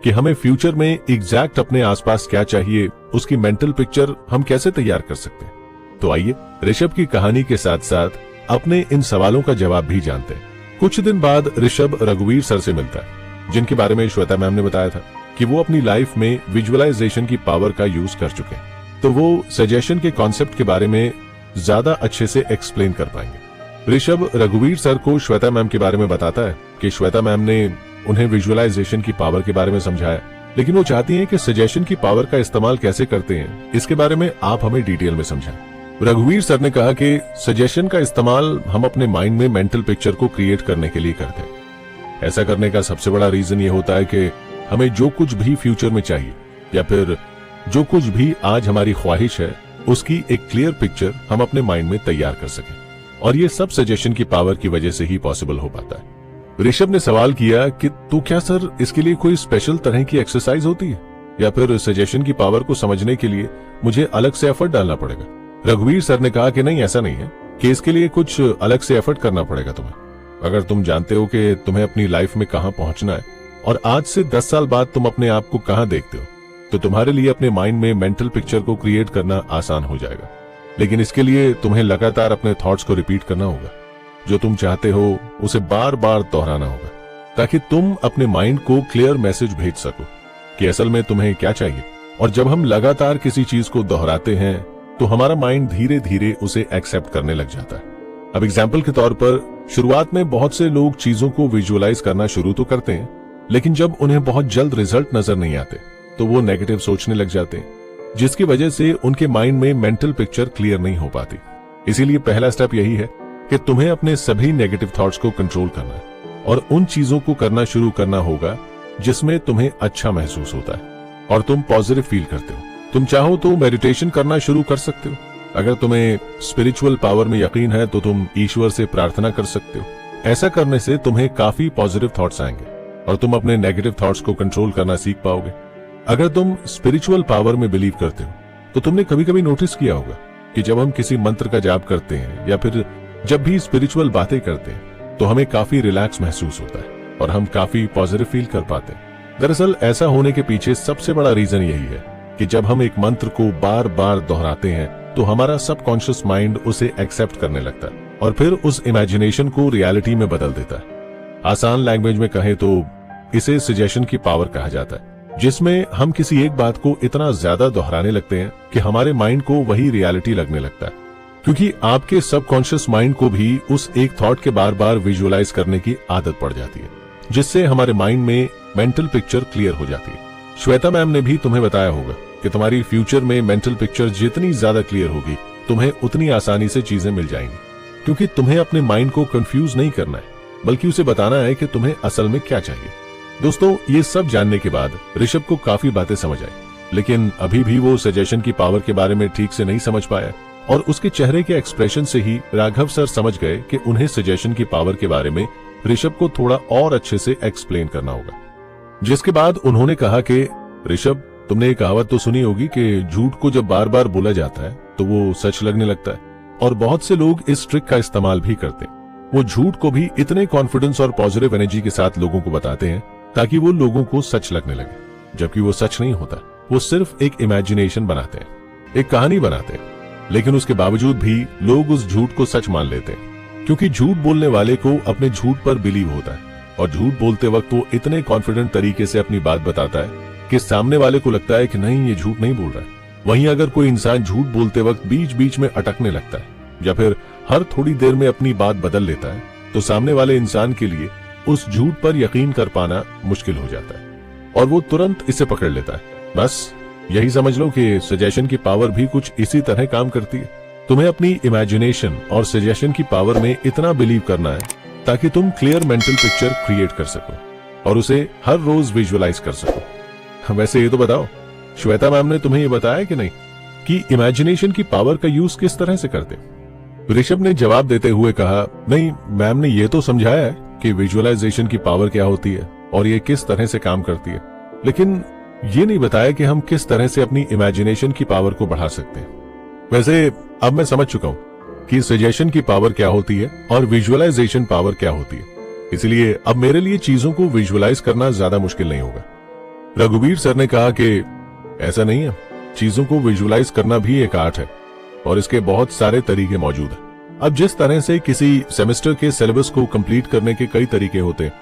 कि हमें फ्यूचर में एग्जैक्ट अपने आसपास क्या चाहिए, उसकी मेंटल पिक्चर हम कैसे तैयार कर सकते हैं। तो आइए ऋषभ की कहानी के साथ साथ अपने इन सवालों का जवाब भी जानते हैं। कुछ दिन बाद ऋषभ रघुवीर सर से मिलता है, जिनके बारे में श्वेता मैम ने बताया था कि वो अपनी लाइफ में विजुअलाइजेशन की पावर का यूज कर चुके हैं। तो वो सजेशन के कॉन्सेप्ट के बारे में ज्यादा अच्छे से एक्सप्लेन कर पाएंगे। ऋषभ रघुवीर सर को श्वेता मैम के बारे में बताता है कि श्वेता मैम ने उन्हें विजुअलाइजेशन की पावर के बारे में समझाया, लेकिन वो चाहती हैं कि सजेशन की पावर का इस्तेमाल कैसे करते हैं, इसके बारे में आप हमें डिटेल में समझाएं। रघुवीर सर ने कहा कि सजेशन का इस्तेमाल हम अपने माइंड में मेंटल पिक्चर को क्रिएट करने के लिए करते हैं। ऐसा करने का सबसे बड़ा रीजन ये होता है कि हमें जो कुछ भी फ्यूचर में चाहिए या फिर जो कुछ भी आज हमारी ख्वाहिश है, उसकी एक क्लियर पिक्चर हम अपने माइंड में तैयार कर सकें। और ये सब सजेशन की पावर की वजह से ही पॉसिबल हो पाता है। ऋषभ ने सवाल किया कि तो क्या सर इसके लिए कोई स्पेशल तरह की एक्सरसाइज होती है, या फिर सजेशन की पावर को समझने के लिए मुझे अलग से एफर्ट डालना पड़ेगा? रघुवीर सर ने कहा कि नहीं, ऐसा नहीं है कि इसके लिए कुछ अलग से एफर्ट करना पड़ेगा तुम्हें। अगर तुम जानते हो कि तुम्हें अपनी लाइफ में कहां पहुंचना है और आज से 10 साल बाद तुम अपने आप को कहां देखते हो, तो तुम्हारे लिए अपने माइंड में मेंटल पिक्चर को क्रिएट करना आसान हो जाएगा। लेकिन इसके लिए तुम्हें लगातार अपने थॉट्स को रिपीट करना होगा। जो तुम चाहते हो उसे बार बार दोहराना होगा, ताकि तुम अपने माइंड को क्लियर मैसेज भेज सको कि असल में तुम्हें क्या चाहिए। और जब हम लगातार किसी चीज को दोहराते हैं तो हमारा माइंड धीरे धीरे उसे एक्सेप्ट करने लग जाता है। अब एग्जाम्पल के तौर पर, शुरुआत में बहुत से लोग चीजों को विजुअलाइज करना शुरू तो करते हैं, लेकिन जब उन्हें बहुत जल्द रिजल्ट नजर नहीं आते तो वो नेगेटिव सोचने लग जाते हैं, जिसकी वजह से उनके माइंड में मेंटल पिक्चर क्लियर नहीं हो पाती। इसीलिए पहला स्टेप यही है कि तुम्हें अपने सभी नेगेटिव थॉट्स को कंट्रोल करना है और उन चीजों को करना शुरू करना होगा जिसमें तुम्हें अच्छा महसूस होता है और तुम पॉजिटिव फील करते हो। तुम चाहो तो मेडिटेशन करना शुरू कर सकते हो। अगर तुम्हें स्पिरिचुअल पावर में यकीन है तो तुम ईश्वर से प्रार्थना कर सकते हो। ऐसा करने से तुम्हें काफी पॉजिटिव थॉट्स आएंगे और तुम अपने नेगेटिव थॉट्स को कंट्रोल करना सीख पाओगे। अगर तुम स्पिरिचुअल पावर में बिलीव करते हो तो तुमने कभी कभी नोटिस किया होगा कि जब हम किसी मंत्र का जाप करते हैं या फिर जब भी स्पिरिचुअल बातें करते हैं तो हमें काफी रिलैक्स महसूस होता है और हम काफी पॉजिटिव फील कर पाते हैं। दरअसल ऐसा होने के पीछे सबसे बड़ा रीजन यही है कि जब हम एक मंत्र को बार बार दोहराते हैं तो हमारा सबकॉन्शियस माइंड उसे एक्सेप्ट करने लगता है और फिर उस इमेजिनेशन को रियलिटी में बदल देता है। आसान लैंग्वेज में कहें तो इसे सजेशन की पावर कहा जाता है, जिसमें हम किसी एक बात को इतना ज्यादा दोहराने लगते हैं कि हमारे माइंड को वही रियलिटी लगने लगता है, क्योंकि आपके सबकॉन्शियस माइंड को भी उस एक थॉट के बार बार विजुअलाइज करने की आदत पड़ जाती है, जिससे हमारे माइंड में मेंटल पिक्चर क्लियर हो जाती है। श्वेता मैम ने भी तुम्हें बताया होगा कि तुम्हारी फ्यूचर में मेंटल पिक्चर जितनी ज्यादा क्लियर होगी, तुम्हें उतनी आसानी से चीजें मिल जाएंगी, क्योंकि तुम्हें अपने माइंड को कंफ्यूज नहीं करना है, बल्कि उसे बताना है कि तुम्हें असल में क्या चाहिए। दोस्तों, ये सब जानने के बाद ऋषभ को काफी बातें समझ आई, लेकिन अभी भी वो सजेशन की पावर के बारे में ठीक से नहीं समझ पाया और उसके चेहरे के एक्सप्रेशन से ही राघव सर समझ गए कि उन्हें सजेशन की पावर के बारे में ऋषभ को थोड़ा और अच्छे से एक्सप्लेन करना होगा। जिसके बाद उन्होंने कहा कि ऋषभ, तुमने ये कहावत तो सुनी होगी कि झूठ को जब बार बार बोला जाता है तो वो सच लगने लगता है, और बहुत से लोग इस ट्रिक का इस्तेमाल भी करते हैं। वो झूठ को भी इतने कॉन्फिडेंस और पॉजिटिव एनर्जी के साथ लोगों को बताते हैं ताकि वो लोगों को सच लगने लगे, जबकि वो सच नहीं होता। वो सिर्फ एक इमेजिनेशन बनाते हैं, एक कहानी बनाते हैं, लेकिन उसके बावजूद भी लोग उस झूठ को सच मान लेते हैं, क्योंकि झूठ बोलने वाले को अपने झूठ पर बिलीव होता है और झूठ बोलते वक्त वो इतने कॉन्फिडेंट तरीके से अपनी बात बताता है कि सामने वाले को लगता है कि नहीं, ये झूठ नहीं बोल रहा है। वहीं अगर कोई इंसान झूठ बोलते वक्त बीच बीच में अटकने लगता है या फिर हर थोड़ी देर में अपनी बात बदल लेता है, तो सामने वाले इंसान के लिए उस झूठ पर यकीन कर पाना मुश्किल हो जाता है और वो तुरंत इसे पकड़ लेता है। बस यही समझ लो कि सजेशन की पावर भी कुछ इसी तरह काम करती है। तुम्हें अपनी इमेजिनेशन और सजेशन की पावर में इतना बिलीव करना है ताकि तुम क्लियर मेंटल पिक्चर क्रिएट कर सको और उसे हर रोज विजुअलाइज कर सको। वैसे ये तो बताओ, श्वेता मैम ने तुम्हें ये बताया कि नहीं कि इमेजिनेशन की पावर का यूज किस तरह से करते? ऋषभ ने जवाब देते हुए कहा, नहीं मैम ने ये तो समझाया है कि विजुअलाइजेशन की पावर क्या होती है और ये किस तरह से काम करती है, लेकिन ये नहीं बताया कि हम किस तरह से अपनी इमेजिनेशन की पावर को बढ़ा सकते हैं। वैसे अब मैं समझ चुका हूं कि सजेशन की पावर क्या होती है और विजुअलाइजेशन पावर क्या होती है, इसलिए अब मेरे लिए चीजों को विजुअलाइज करना ज्यादा मुश्किल नहीं होगा। रघुवीर सर ने कहा कि ऐसा नहीं है, चीजों को विजुअलाइज करना भी एक आर्ट है और इसके बहुत सारे तरीके मौजूद हैं। अब जिस तरह से किसी सेमेस्टर के सिलेबस को कंप्लीट करने के कई तरीके होते हैं,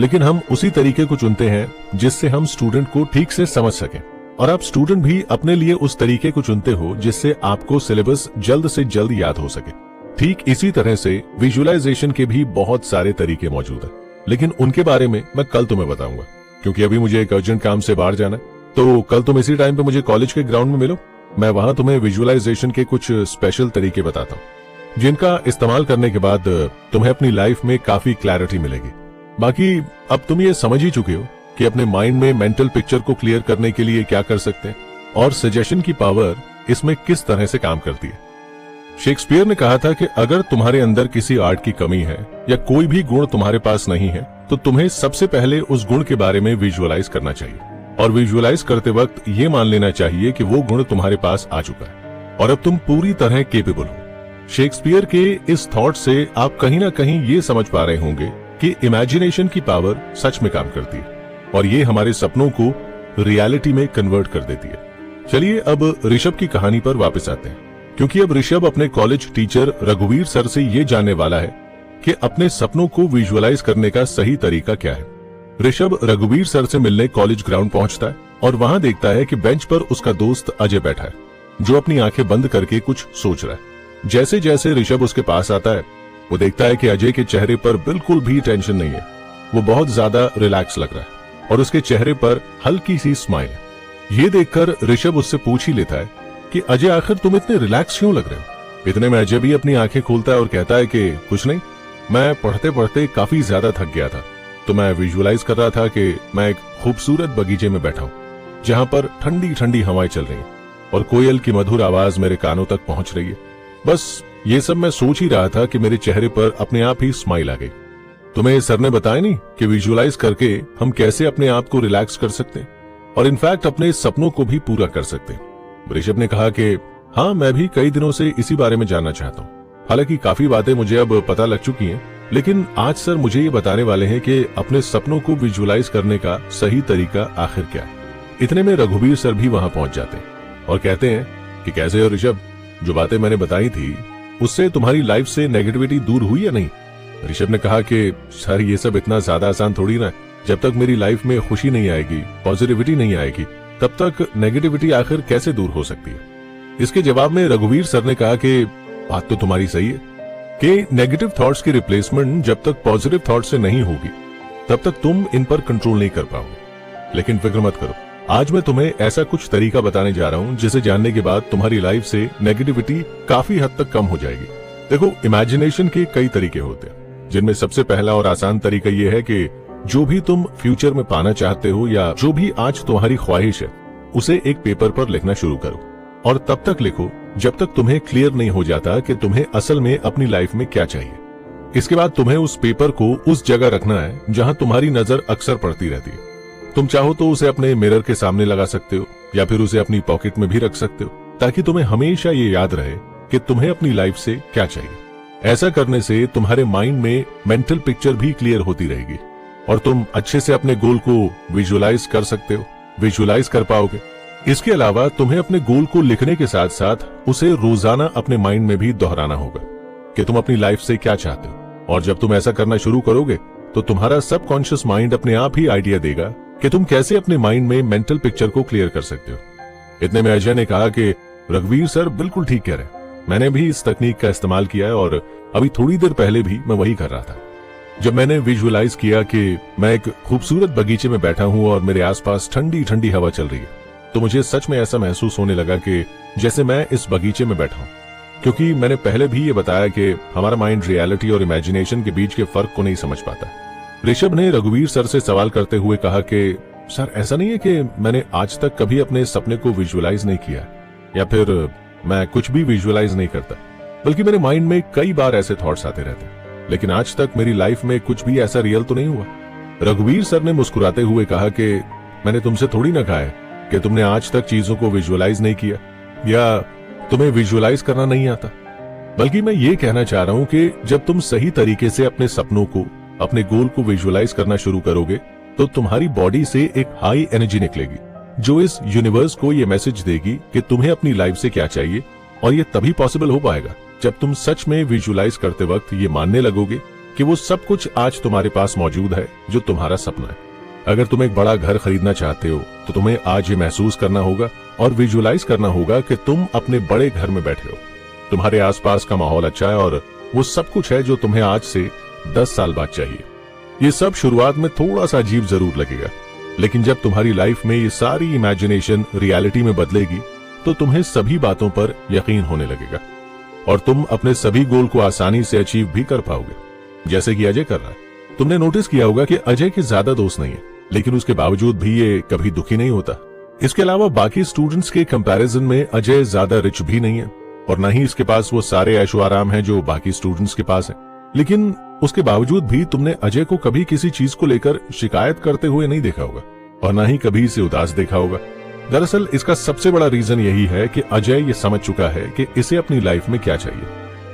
लेकिन हम उसी तरीके को चुनते हैं जिससे हम स्टूडेंट को ठीक से समझ सकें, और आप स्टूडेंट भी अपने लिए उस तरीके को चुनते हो जिससे आपको सिलेबस जल्द से जल्द याद हो सके। ठीक इसी तरह से विजुअलाइजेशन के भी बहुत सारे तरीके मौजूद हैं, लेकिन उनके बारे में मैं कल तुम्हें बताऊंगा, क्योंकि अभी मुझे एक अर्जेंट काम से बाहर जाना है। तो कल तुम इसी टाइम पे मुझे कॉलेज के ग्राउंड में मिलो, मैं वहां तुम्हें विजुअलाइजेशन के कुछ स्पेशल तरीके बताता हूँ जिनका इस्तेमाल करने के बाद तुम्हें अपनी लाइफ में काफी क्लैरिटी मिलेगी। बाकी अब तुम ये समझ ही चुके हो कि अपने माइंड में मेंटल पिक्चर को क्लियर करने के लिए क्या कर सकते हैं और सजेशन की पावर इसमें किस तरह से काम करती है। शेक्सपियर ने कहा था कि अगर तुम्हारे अंदर किसी आर्ट की कमी है या कोई भी गुण तुम्हारे पास नहीं है, तो तुम्हें सबसे पहले उस गुण के बारे में विजुअलाइज करना चाहिए, और विजुअलाइज करते वक्त ये मान लेना चाहिए कि वो गुण तुम्हारे पास आ चुका है और अब तुम पूरी तरह केपेबल हो। शेक्सपियर के इस थॉट से आप कहीं ना कहीं ये समझ पा रहे होंगे कि इमेजिनेशन की पावर सच में काम करती है और ये हमारे सपनों को रियलिटी में कन्वर्ट कर देती है। चलिए अब ऋषभ की कहानी पर वापस आते हैं, क्योंकि अब ऋषभ अपने कॉलेज टीचर रघुवीर सर से ये जानने वाला है कि अपने सपनों को विजुअलाइज करने का सही तरीका क्या है। ऋषभ रघुवीर सर से मिलने कॉलेज ग्राउंड पहुंचता है और वहां देखता है कि बेंच पर उसका दोस्त अजय बैठा है, जो अपनी आंखें बंद करके कुछ सोच रहा है। जैसे जैसे ऋषभ उसके पास आता है, वो देखता है कि अजय के चेहरे पर बिल्कुल भी टेंशन नहीं है, वो बहुत ज्यादा रिलैक्स लग रहा है और उसके चेहरे पर हल्की सी स्माइल है। ये देखकर ऋषभ उससे पूछ ही लेता है कि अजय, आखिर तुम इतने रिलैक्स क्यों लग रहे हो? इतने में अजय भी अपनी आंखें खोलता है और कहता है कि कुछ नहीं, मैं पढ़ते पढ़ते काफी ज्यादा थक गया था, तो मैं विजुअलाइज कर रहा था कि मैं एक खूबसूरत बगीचे में बैठा हूँ, जहाँ पर ठंडी ठंडी हवाएं चल रही हैं और कोयल की मधुर आवाज मेरे कानों तक पहुंच रही है। बस ये सब मैं सोच ही रहा था कि मेरे चेहरे पर अपने आप ही स्माइल आ गई। तुम्हें सर ने बताया नहीं कि विजुअलाइज करके हम कैसे अपने आप को रिलैक्स कर सकते हैं और इनफैक्ट अपने सपनों को भी पूरा कर सकते हैं। ऋषभ ने कहा कि हाँ, मैं भी कई दिनों से इसी बारे में जानना चाहता हूँ। हालांकि काफी बातें मुझे अब पता लग चुकी हैं, लेकिन आज सर मुझे ये बताने वाले हैं कि अपने सपनों को विजुअलाइज करने का सही तरीका आखिर क्या है। इतने में रघुवीर सर भी वहां पहुंच जाते हैं और कहते हैं कि कैसे हो ऋषभ, जो बातें मैंने बताई थी उससे तुम्हारी लाइफ से नेगेटिविटी दूर हुई या नहीं? ऋषभ ने कहा कि सर, ये सब इतना ज्यादा आसान थोड़ी ना है। जब तक मेरी लाइफ में खुशी नहीं आएगी, पॉजिटिविटी नहीं आएगी, तब तक नेगेटिविटी आखिर कैसे दूर हो सकती है? इसके जवाब में रघुवीर सर ने कहा कि बात तो तुम्हारी सही है कि नेगेटिव थॉट्स की रिप्लेसमेंट जब तक पॉजिटिव थॉट से नहीं होगी, तब तक तुम इन पर कंट्रोल नहीं कर पाओगे। लेकिन फिक्र मत करो, आज मैं तुम्हें ऐसा कुछ तरीका बताने जा रहा हूँ जिसे जानने के बाद तुम्हारी लाइफ से नेगेटिविटी काफी हद तक कम हो जाएगी। देखो, इमेजिनेशन के कई तरीके होते हैं, जिनमें सबसे पहला और आसान तरीका यह है कि जो भी तुम फ्यूचर में पाना चाहते हो या जो भी आज तुम्हारी ख्वाहिश है, उसे एक पेपर पर लिखना शुरू करो और तब तक लिखो जब तक तुम्हें क्लियर नहीं हो जाता कि तुम्हें असल में अपनी लाइफ में क्या चाहिए। इसके बाद तुम्हें उस पेपर को उस जगह रखना है जहां तुम्हारी नजर अक्सर पड़ती रहती है। तुम चाहो तो उसे अपने मिरर के सामने लगा सकते हो या फिर उसे अपनी पॉकेट में भी रख सकते हो, ताकि तुम्हें हमेशा ये याद रहे कि तुम्हें अपनी लाइफ से क्या चाहिए। ऐसा करने से तुम्हारे माइंड में मेंटल पिक्चर भी क्लियर होती रहेगी और तुम अच्छे से अपने गोल को विजुअलाइज कर सकते हो, विजुअलाइज कर पाओगे। इसके अलावा तुम्हें अपने गोल को लिखने के साथ साथ उसे रोजाना अपने माइंड में भी दोहराना होगा कि तुम अपनी लाइफ से क्या चाहते हो। और जब तुम ऐसा करना शुरू करोगे तो तुम्हारा सबकॉन्शियस माइंड अपने आप ही आइडिया देगा कि तुम कैसे अपने माइंड में मेंटल पिक्चर को क्लियर कर सकते हो। इतने में अजय ने कहा कि रघुवीर सर बिल्कुल ठीक कह रहे हैं, मैंने भी इस तकनीक का इस्तेमाल किया है और अभी थोड़ी देर पहले भी मैं वही कर रहा था। जब मैंने विजुअलाइज किया कि मैं एक खूबसूरत बगीचे में बैठा हूं और मेरे आसपास ठंडी ठंडी हवा चल रही है, तो मुझे सच में ऐसा महसूस होने लगा कि जैसे मैं इस बगीचे में बैठा हूं। क्योंकि मैंने पहले भी ये बताया कि हमारा माइंड रियलिटी और इमेजिनेशन के बीच के फर्क को नहीं समझ पाता। ऋषभ ने रघुवीर सर से सवाल करते हुए कहा कि सर, ऐसा नहीं है कि मैंने आज तक कभी अपने सपने को विजुअलाइज नहीं किया, या फिर मैं कुछ भी विजुअलाइज नहीं करता, बल्कि मेरे माइंड में कई बार ऐसे थॉट्स आते रहते, लेकिन आज तक मेरी लाइफ में कुछ भी ऐसा रियल तो नहीं हुआ। रघुवीर सर ने मुस्कुराते हुए कहा कि मैंने तुमसे थोड़ी ना कहा है कि तुमने आज तक चीजों को विजुअलाइज नहीं किया या तुम्हें विजुअलाइज करना नहीं आता, बल्कि मैं ये कहना चाह रहा हूं कि जब तुम सही तरीके से अपने सपनों को, अपने गोल को विजुअलाइज करना शुरू करोगे तो तुम्हारी बॉडी से एक हाई एनर्जी निकलेगी जो इस यूनिवर्स को ये मैसेज देगी कि तुम्हें अपनी लाइफ से क्या चाहिए। और ये तभी पॉसिबल हो पाएगा जब तुम सच में विजुअलाइज करते वक्त ये मानने लगोगे कि वो सब कुछ आज तुम्हारे पास मौजूद है जो तुम्हारा सपना है। अगर तुम एक बड़ा घर खरीदना चाहते हो तो तुम्हें आज ये महसूस करना होगा और विजुअलाइज करना होगा कि तुम अपने बड़े घर में बैठे हो, तुम्हारे आसपास का माहौल अच्छा है और वो सब कुछ है जो तुम्हें आज से 10 साल बाद चाहिए। ये सब शुरुआत में थोड़ा सा अजीब जरूर लगेगा, लेकिन जब तुम्हारी लाइफ में ये सारी इमेजिनेशन रियलिटी में बदलेगी तो तुम्हें सभी बातों पर यकीन होने लगेगा और तुम अपने सभी गोल को आसानी से अचीव भी कर पाओगे, जैसे कि अजय कर रहा है। तुमने नोटिस किया होगा कि अजय के ज्यादा दोस्त नहीं है, लेकिन उसके बावजूद भी ये कभी दुखी नहीं होता। इसके अलावा बाकी स्टूडेंट्स के कंपैरिजन में अजय ज्यादा रिच भी नहीं है और न ही इसके पास वो सारे ऐशो आराम हैं जो बाकी स्टूडेंट्स के पास है, लेकिन उसके बावजूद भी तुमने अजय को कभी किसी चीज को लेकर शिकायत करते हुए नहीं देखा होगा और न ही कभी इसे उदास देखा होगा। दरअसल इसका सबसे बड़ा रीजन यही है कि अजय ये समझ चुका है कि इसे अपनी लाइफ में क्या चाहिए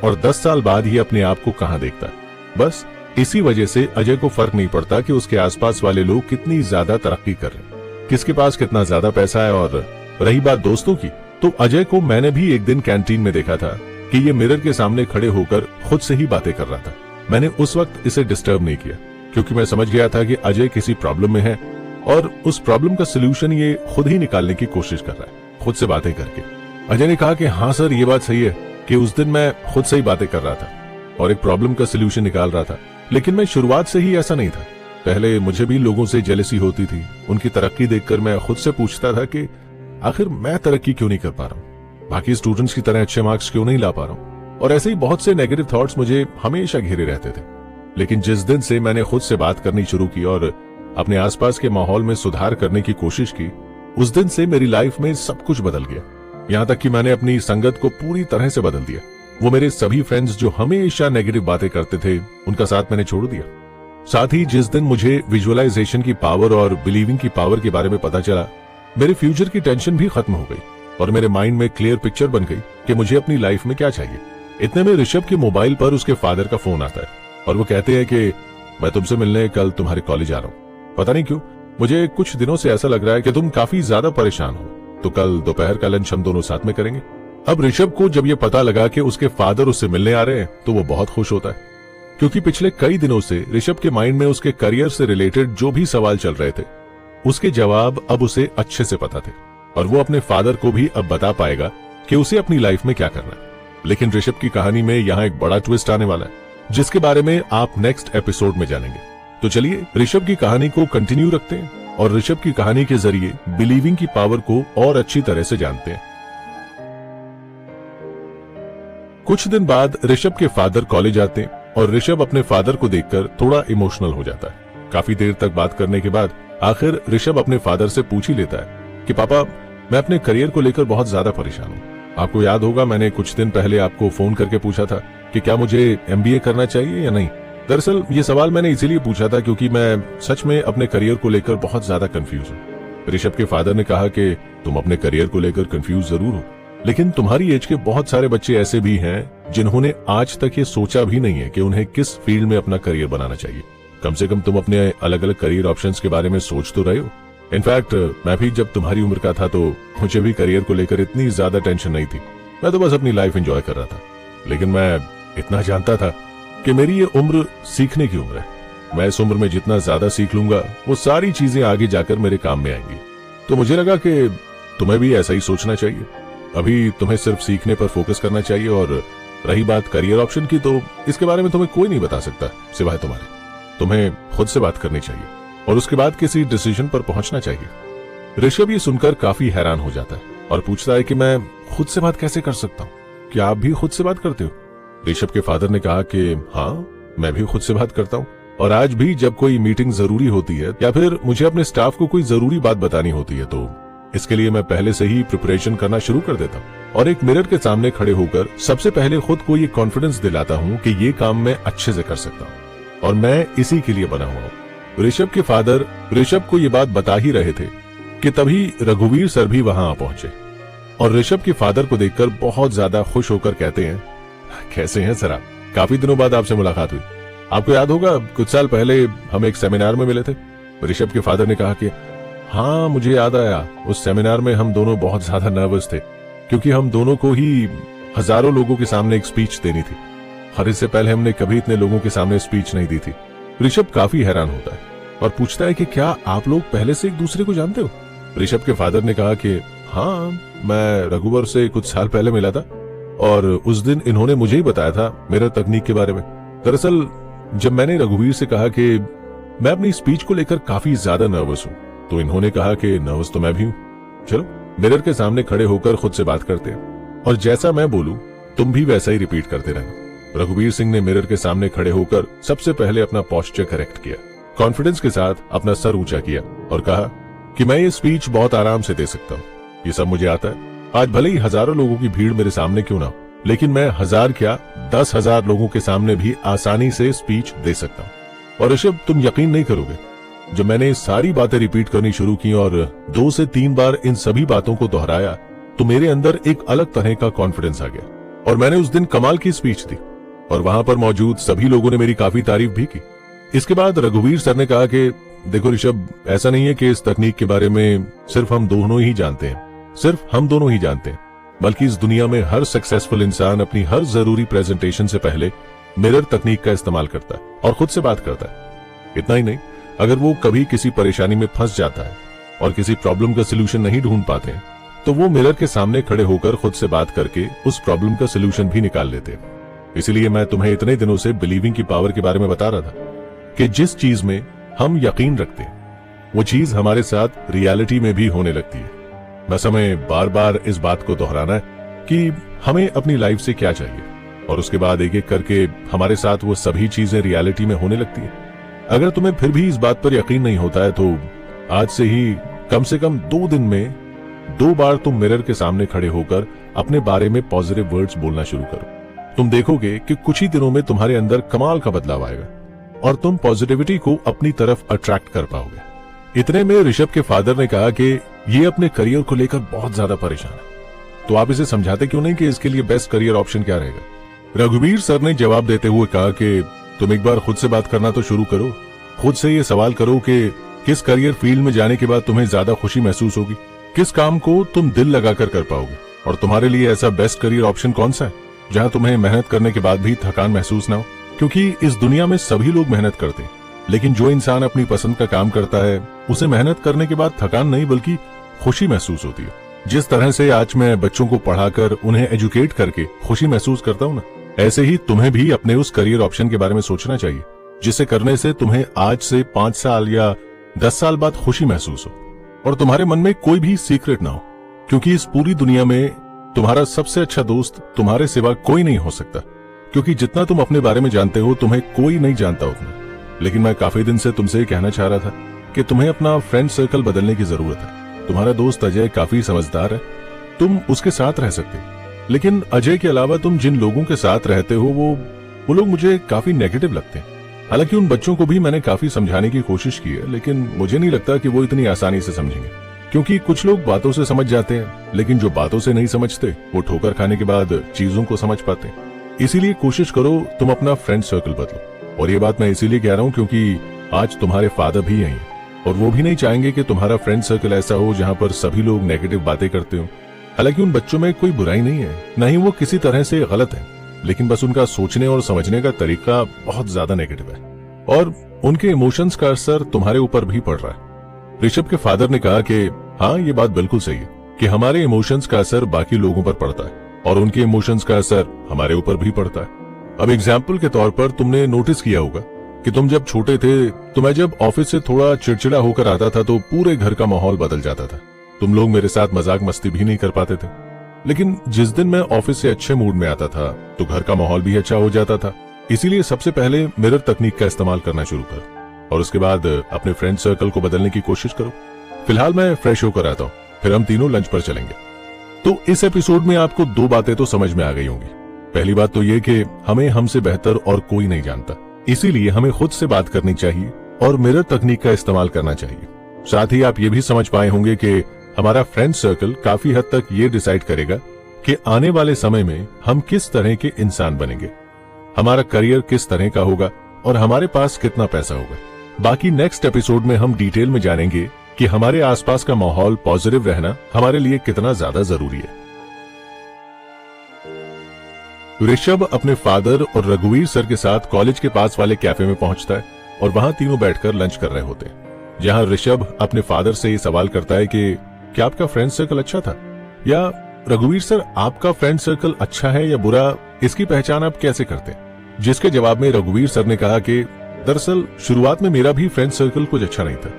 और 10 साल बाद ये अपने आप को कहां देखता है। बस इसी वजह से अजय को फर्क नहीं पड़ता कि उसके आसपास वाले लोग कितनी ज्यादा तरक्की कर रहे हैं, किसके पास कितना ज्यादा पैसा है। और रही बात दोस्तों की, तो अजय को मैंने भी एक दिन कैंटीन में देखा था कि ये मिरर के सामने खड़े होकर खुद से ही बातें कर रहा था। मैंने उस वक्त इसे डिस्टर्ब नहीं किया क्योंकि मैं समझ गया था कि अजय किसी प्रॉब्लम में है और उस प्रॉब्लम का सलूशन ये खुद ही निकालने की कोशिश कर रहा है, खुद से बातें करके। अजय ने कहा कि हाँ सर, ये बात सही है कि उस दिन मैं खुद से ही बातें कर रहा था और एक प्रॉब्लम का सलूशन निकाल रहा था, लेकिन मैं शुरुआत से ही ऐसा नहीं था। पहले मुझे भी लोगों से जेलसी होती थी, उनकी तरक्की देखकर मैं खुद से पूछता था कि आखिर मैं तरक्की क्यों नहीं कर पा रहा हूँ, बाकी स्टूडेंट्स की तरह अच्छे मार्क्स क्यों नहीं ला पा रहा हूँ, और ऐसे ही बहुत से नेगेटिव थॉट्स मुझे हमेशा घेरे रहते थे। लेकिन जिस दिन से मैंने खुद से बात करनी शुरू की और अपने आसपास के माहौल में सुधार करने की कोशिश की, उस दिन से मेरी लाइफ में सब कुछ बदल गया। यहाँ तक कि मैंने अपनी संगत को पूरी तरह से बदल दिया। वो मेरे सभी फ्रेंड्स जो हमेशा नेगेटिव बातें करते थे, उनका साथ मैंने छोड़ दिया। साथ ही जिस दिन मुझे विजुअलाइजेशन की पावर और बिलीविंग की पावर के बारे में पता चला, मेरे फ्यूचर की टेंशन भी खत्म हो गई और मेरे माइंड में क्लियर पिक्चर बन गई कि मुझे अपनी लाइफ में क्या चाहिए। इतने में ऋषभ के मोबाइल पर उसके फादर का फोन आता है और वो कहते हैं कि मैं तुमसे मिलने कल तुम्हारे कॉलेज आ रहा हूँ। पता नहीं क्यों मुझे कुछ दिनों से ऐसा लग रहा है कि तुम काफी ज्यादा परेशान हो, तो कल दोपहर का लंच हम दोनों साथ में करेंगे। अब ऋषभ को जब ये पता लगा कि उसके फादर उससे मिलने आ रहे हैं तो वो बहुत खुश होता है, क्योंकि पिछले कई दिनों से ऋषभ के माइंड में उसके करियर से रिलेटेड जो भी सवाल चल रहे थे, उसके जवाब अब उसे अच्छे से पता थे और वो अपने फादर को भी अब बता पाएगा कि उसे अपनी लाइफ में क्या करना है। लेकिन ऋषभ की कहानी में यहाँ एक बड़ा ट्विस्ट आने वाला है, जिसके बारे में आप नेक्स्ट एपिसोड में जानेंगे। तो चलिए ऋषभ की कहानी को कंटिन्यू रखते हैं और ऋषभ की कहानी के जरिए बिलीविंग की पावर को और अच्छी तरह से जानते हैं। कुछ दिन बाद ऋषभ के फादर कॉलेज आते हैं और ऋषभ अपने फादर को देखकर थोड़ा इमोशनल हो जाता है। काफी देर तक बात करने के बाद आखिर ऋषभ अपने फादर से पूछ ही लेता है कि पापा, मैं अपने करियर को लेकर बहुत ज्यादा परेशान हूँ। आपको याद होगा मैंने कुछ दिन पहले आपको फोन करके पूछा था कि क्या मुझे MBA करना चाहिए या नहीं। दरअसल ये सवाल मैंने इसीलिए पूछा था क्योंकि मैं सच में अपने करियर को लेकर बहुत ज्यादा कंफ्यूज हूँ। ऋषभ के फादर ने कहा कि तुम अपने करियर को लेकर कंफ्यूज जरूर हो, लेकिन तुम्हारी एज के बहुत सारे बच्चे ऐसे भी हैं जिन्होंने आज तक ये सोचा भी नहीं है कि उन्हें किस फील्ड में अपना करियर बनाना चाहिए। कम से कम तुम अपने अलग अलग करियर ऑप्शंस के बारे में सोच तो रहे हो। इनफैक्ट मैं भी जब तुम्हारी उम्र का था तो मुझे भी करियर को लेकर इतनी ज्यादा टेंशन नहीं थी, मैं तो बस अपनी लाइफ एंजॉय कर रहा था। लेकिन मैं इतना जानता था कि मेरी ये उम्र सीखने की उम्र है। मैं इस उम्र में जितना ज्यादा सीख लूंगा वो सारी चीजें आगे जाकर मेरे काम में आएंगी। तो मुझे लगा कि तुम्हें भी ऐसा ही सोचना चाहिए। अभी तुम्हें सिर्फ सीखने पर फोकस करना चाहिए और रही बात करियर ऑप्शन की, तो इसके बारे में तुम्हें कोई नहीं बता सकता सिवाय तुम्हारे। तुम्हें खुद से बात करनी चाहिए और उसके बाद किसी डिसीजन पर पहुंचना चाहिए। ऋषभ ये सुनकर काफी हैरान हो जाता है और पूछता है कि मैं खुद से बात कैसे कर सकता हूँ, क्या आप भी खुद से बात करते हो? ऋषभ के फादर ने कहा कि हाँ, मैं भी खुद से बात करता हूँ, और आज भी जब कोई मीटिंग जरूरी होती है या फिर मुझे अपने स्टाफ को कोई जरूरी बात बतानी होती है तो इसके लिए मैं पहले से ही प्रिपरेशन करना शुरू कर देता हूँ और एक मिरर के सामने खड़े होकर सबसे पहले खुद को ये कॉन्फिडेंस दिलाता हूँ कि ये काम मैं अच्छे से कर सकता हूँ और मैं इसी के लिए बना हुआ हूँ। ऋषभ के फादर ऋषभ को ये बात बता ही रहे थे कि तभी रघुवीर सर भी वहां आ पहुंचे और ऋषभ के फादर को देखकर बहुत ज्यादा खुश होकर कहते हैं, कैसे हैं सर आप? काफी दिनों बाद आपसे मुलाकात हुई। आपको याद होगा कुछ साल पहले हम एक सेमिनार में मिले थे? ऋषभ के फादर ने कहा कि हाँ, मुझे याद आया। उस सेमिनार में हम दोनों बहुत ज्यादा नर्वस थे क्योंकि हम दोनों को ही हजारों लोगों के सामने एक स्पीच देनी थी और इससे पहले हमने कभी इतने लोगों के सामने स्पीच नहीं दी थी। ऋषभ काफी हैरान होता है और पूछता है कि क्या आप लोग पहले से एक दूसरे को जानते हो? ऋषभ के फादर ने कहा कि हाँ, मैं रघुवर से कुछ साल पहले मिला था और उस दिन इन्होंने मुझे ही बताया था मिरर तकनीक के बारे में। दरअसल जब मैंने रघुवीर से कहा कि मैं अपनी स्पीच को लेकर काफी ज्यादा नर्वस हूँ तो इन्होंने कहा कि नर्वस तो मैं भी हूँ, चलो मिरर के सामने खड़े होकर खुद से बात करते हैं और जैसा मैं बोलूं तुम भी वैसा ही रिपीट करते रहना। रघुवीर सिंह ने मिरर के सामने खड़े होकर सबसे पहले अपना पोस्चर करेक्ट किया, कॉन्फिडेंस के साथ अपना सर ऊंचा किया और कहा कि मैं ये स्पीच बहुत आराम से दे सकता हूँ, ये सब मुझे आता है। आज भले ही हजारों लोगों की भीड़ मेरे सामने क्यों ना हो, लेकिन मैं 1000 क्या 10,000 लोगों के सामने भी आसानी से स्पीच दे सकता हूँ। और ऋषभ, तुम यकीन नहीं करोगे, जब मैंने सारी बातें रिपीट करनी शुरू की और 2 से 3 बार इन सभी बातों को दोहराया तो मेरे अंदर एक अलग तरह का कॉन्फिडेंस आ गया और मैंने उस दिन कमाल की स्पीच दी और वहां पर मौजूद सभी लोगों ने मेरी काफी तारीफ भी की। इसके बाद रघुवीर सर ने कहा कि देखो ऋषभ, ऐसा नहीं है कि इस तकनीक के बारे में सिर्फ हम दोनों ही जानते हैं, सिर्फ हम दोनों ही जानते हैं, बल्कि इस दुनिया में हर सक्सेसफुल इंसान अपनी हर जरूरी प्रेजेंटेशन से पहले मिरर तकनीक का इस्तेमाल करता है और खुद से बात करता है। इतना ही नहीं, अगर वो कभी किसी परेशानी में फंस जाता है और किसी प्रॉब्लम का सोल्यूशन नहीं ढूंढ पाते हैं तो वो मिरर के सामने खड़े होकर खुद से बात करके उस प्रॉब्लम का सोल्यूशन भी निकाल लेते हैं। इसीलिए मैं तुम्हें इतने दिनों से बिलीविंग की पावर के बारे में बता रहा था कि जिस चीज में हम यकीन रखते हैं वो चीज हमारे साथ रियलिटी में भी होने लगती है। बस हमें बार बार इस बात को दोहराना है कि हमें अपनी लाइफ से क्या चाहिए और उसके बाद एक एक करके हमारे साथ वो सभी चीजें रियलिटी में होने लगती है। अगर तुम्हें फिर भी इस बात पर यकीन नहीं होता है तो आज से ही कम से कम 2 दिन में 2 बार तुम मिरर के सामने खड़े होकर अपने बारे में पॉजिटिव वर्ड्स बोलना शुरू करो। तुम देखोगे कि कुछ ही दिनों में तुम्हारे अंदर कमाल का बदलाव आएगा और तुम पॉजिटिविटी को अपनी तरफ अट्रैक्ट कर पाओगे। इतने में ऋषभ के फादर ने कहा कि ये अपने करियर को लेकर बहुत ज्यादा परेशान है, तो आप इसे समझाते क्यों नहीं कि इसके लिए बेस्ट करियर ऑप्शन क्या रहेगा? रघुवीर सर ने जवाब देते हुए कहा कि तुम एक बार खुद से बात करना तो शुरू करो। खुद से ये सवाल करो कि किस करियर फील्ड में जाने के बाद तुम्हें ज्यादा खुशी महसूस होगी, किस काम को तुम दिल लगाकर कर पाओगे और तुम्हारे लिए ऐसा बेस्ट करियर ऑप्शन कौन सा है जहां तुम्हें मेहनत करने के बाद भी थकान महसूस ना हो। क्योंकि इस दुनिया में सभी लोग मेहनत करते हैं, लेकिन जो इंसान अपनी पसंद का काम करता है उसे मेहनत करने के बाद थकान नहीं बल्कि खुशी महसूस होती है। जिस तरह से आज मैं बच्चों को पढ़ाकर उन्हें एजुकेट करके खुशी महसूस करता हूँ ना, ऐसे ही तुम्हें भी अपने उस करियर ऑप्शन के बारे में सोचना चाहिए जिसे करने से तुम्हें आज से 5 साल या 10 साल बाद खुशी महसूस हो और तुम्हारे मन में कोई भी सीक्रेट ना हो। क्योंकि इस पूरी दुनिया में तुम्हारा सबसे अच्छा दोस्त तुम्हारे सिवा कोई नहीं हो सकता, क्योंकि जितना तुम अपने बारे में जानते हो तुम्हें कोई नहीं जानता उतना। लेकिन मैं काफी दिन से तुमसे कहना चाह रहा था कि तुम्हें अपना फ्रेंड सर्कल बदलने की जरूरत है। तुम्हारा दोस्त अजय काफी समझदार है, तुम उसके साथ रह सकते हो, लेकिन अजय के अलावा तुम जिन लोगों के साथ रहते हो वो लोग मुझे काफी नेगेटिव लगते हैं। हालांकि उन बच्चों को भी मैंने काफी समझाने की कोशिश की है, लेकिन मुझे नहीं लगता कि वो इतनी आसानी से समझेंगे। क्योंकि कुछ लोग बातों से समझ जाते हैं, लेकिन जो बातों से नहीं समझते वो ठोकर खाने के बाद चीजों को समझ पाते हैं। इसीलिए कोशिश करो तुम अपना फ्रेंड सर्कल बदलो। और ये बात मैं इसीलिए कह रहा हूँ क्योंकि आज तुम्हारे फादर भी यहीं हैं और वो भी नहीं चाहेंगे कि तुम्हारा फ्रेंड सर्कल ऐसा हो जहाँ पर सभी लोग नेगेटिव बातें करते हो। हालांकि उन बच्चों में कोई बुराई नहीं है, न ही वो किसी तरह से गलत है, लेकिन बस उनका सोचने और समझने का तरीका बहुत ज्यादा नेगेटिव है और उनके इमोशंस का असर तुम्हारे ऊपर भी पड़ रहा है। ऋषभ के फादर ने कहा कि हाँ, ये बात बिल्कुल सही है कि हमारे इमोशंस का असर बाकी लोगों पर पड़ता है और उनके इमोशंस का असर हमारे ऊपर भी पड़ता है। अब एग्जाम्पल के तौर पर तुमने नोटिस किया होगा कि तुम जब छोटे थे तो मैं जब ऑफिस से थोड़ा चिड़चिड़ा होकर आता था तो पूरे घर का माहौल बदल जाता था। तुम लोग मेरे साथ मजाक मस्ती भी नहीं कर पाते थे। लेकिन जिस दिन मैं ऑफिस से अच्छे मूड में आता था तो घर का माहौल भी अच्छा हो जाता था। इसीलिए सबसे पहले मिरर तकनीक का इस्तेमाल करना शुरू करो और उसके बाद अपने फ्रेंड सर्कल को बदलने की कोशिश करो। फिलहाल मैं फ्रेश होकर आता हूँ, फिर हम तीनों लंच पर चलेंगे। तो इस एपिसोड में आपको 2 बातें तो समझ में आ गई होंगी। पहली बात तो ये कि हमें हमसे बेहतर और कोई नहीं जानता, इसीलिए हमें खुद से बात करनी चाहिए और मिरर तकनीक का इस्तेमाल करना चाहिए। साथ ही आप ये भी समझ पाए होंगे कि हमारा फ्रेंड सर्कल काफी हद तक ये डिसाइड करेगा कि आने वाले समय में हम किस तरह के इंसान बनेंगे, हमारा करियर किस तरह का होगा और हमारे पास कितना पैसा होगा। बाकी नेक्स्ट एपिसोड में हम डिटेल में जानेंगे कि हमारे आसपास का माहौल पॉजिटिव रहना हमारे लिए कितना ज्यादा जरूरी है। ऋषभ अपने फादर और रघुवीर सर के साथ कॉलेज के पास वाले कैफे में पहुंचता है और वहां तीनों बैठकर लंच कर रहे होते हैं, जहां ऋषभ अपने फादर से ये सवाल करता है कि क्या आपका फ्रेंड सर्कल अच्छा था, या रघुवीर सर आपका फ्रेंड सर्कल अच्छा है या बुरा, इसकी पहचान आप कैसे करते हैं। जिसके जवाब में रघुवीर सर ने कहा कि दरअसल शुरुआत में मेरा भी फ्रेंड सर्कल कुछ अच्छा नहीं था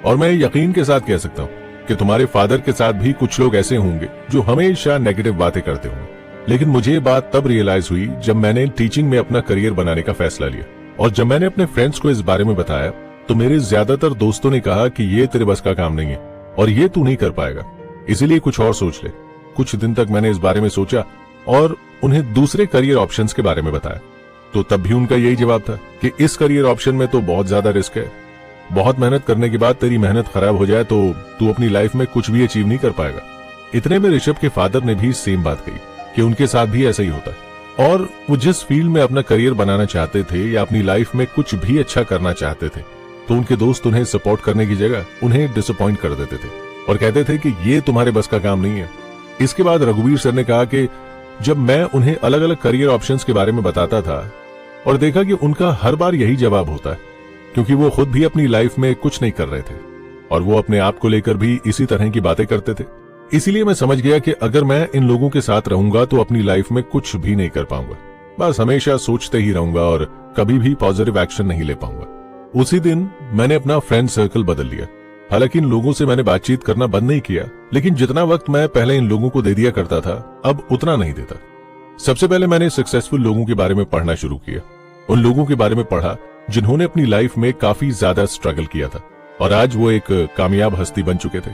और मैं यकीन के साथ कह सकता हूँ कि तुम्हारे फादर के साथ भी कुछ लोग ऐसे होंगे जो हमेशा नेगेटिव बातें करते होंगे। लेकिन मुझे ये बात तब रियलाइज हुई जब मैंने टीचिंग में अपना करियर बनाने का फैसला लिया, और जब मैंने अपने फ्रेंड्स को इस बारे में बताया तो मेरे ज्यादातर दोस्तों ने कहा कि ये तेरे बस का काम नहीं है और ये तू नहीं कर पाएगा, इसीलिए कुछ और सोच ले। कुछ दिन तक मैंने इस बारे में सोचा और उन्हें दूसरे करियर ऑप्शंस के बारे में बताया, तो तब भी उनका यही जवाब था कि इस करियर ऑप्शन में तो बहुत ज्यादा रिस्क है, बहुत मेहनत करने के बाद तेरी मेहनत खराब हो जाए तो तू अपनी लाइफ में कुछ भी अचीव नहीं कर पाएगा। इतने में ऋषभ के फादर ने भी सेम बात कही कि उनके साथ भी ऐसा ही होता है और वो जिस फील्ड में अपना करियर बनाना चाहते थे या अपनी लाइफ में कुछ भी अच्छा करना चाहते थे तो उनके दोस्त उन्हें सपोर्ट करने की जगह उन्हें डिसअपॉइंट कर देते थे और कहते थे कि ये तुम्हारे बस का काम नहीं है। इसके बाद रघुवीर सर ने कहा कि जब मैं उन्हें अलग अलग करियर ऑप्शंस के बारे में बताता था और देखा कि उनका हर बार यही जवाब होता है, क्योंकि वो खुद भी अपनी लाइफ में कुछ नहीं कर रहे थे और वो अपने आप को लेकर भी इसी तरह की बातें करते थे, इसीलिए मैं समझ गया कि अगर मैं इन लोगों के साथ रहूंगा तो अपनी लाइफ में कुछ भी नहीं कर पाऊंगा, बस हमेशा सोचते ही रहूंगा और कभी भी पॉजिटिव एक्शन नहीं ले पाऊंगा। उसी दिन मैंने अपना फ्रेंड सर्कल बदल लिया। हालांकि इन लोगों से मैंने बातचीत करना बंद नहीं किया, लेकिन जितना वक्त मैं पहले इन लोगों को दे दिया करता था अब उतना नहीं देता। सबसे पहले मैंने सक्सेसफुल लोगों के बारे में पढ़ना शुरू किया, उन लोगों के बारे में पढ़ा जिन्होंने अपनी लाइफ में काफी ज्यादा स्ट्रगल किया था और आज वो एक कामयाब हस्ती बन चुके थे।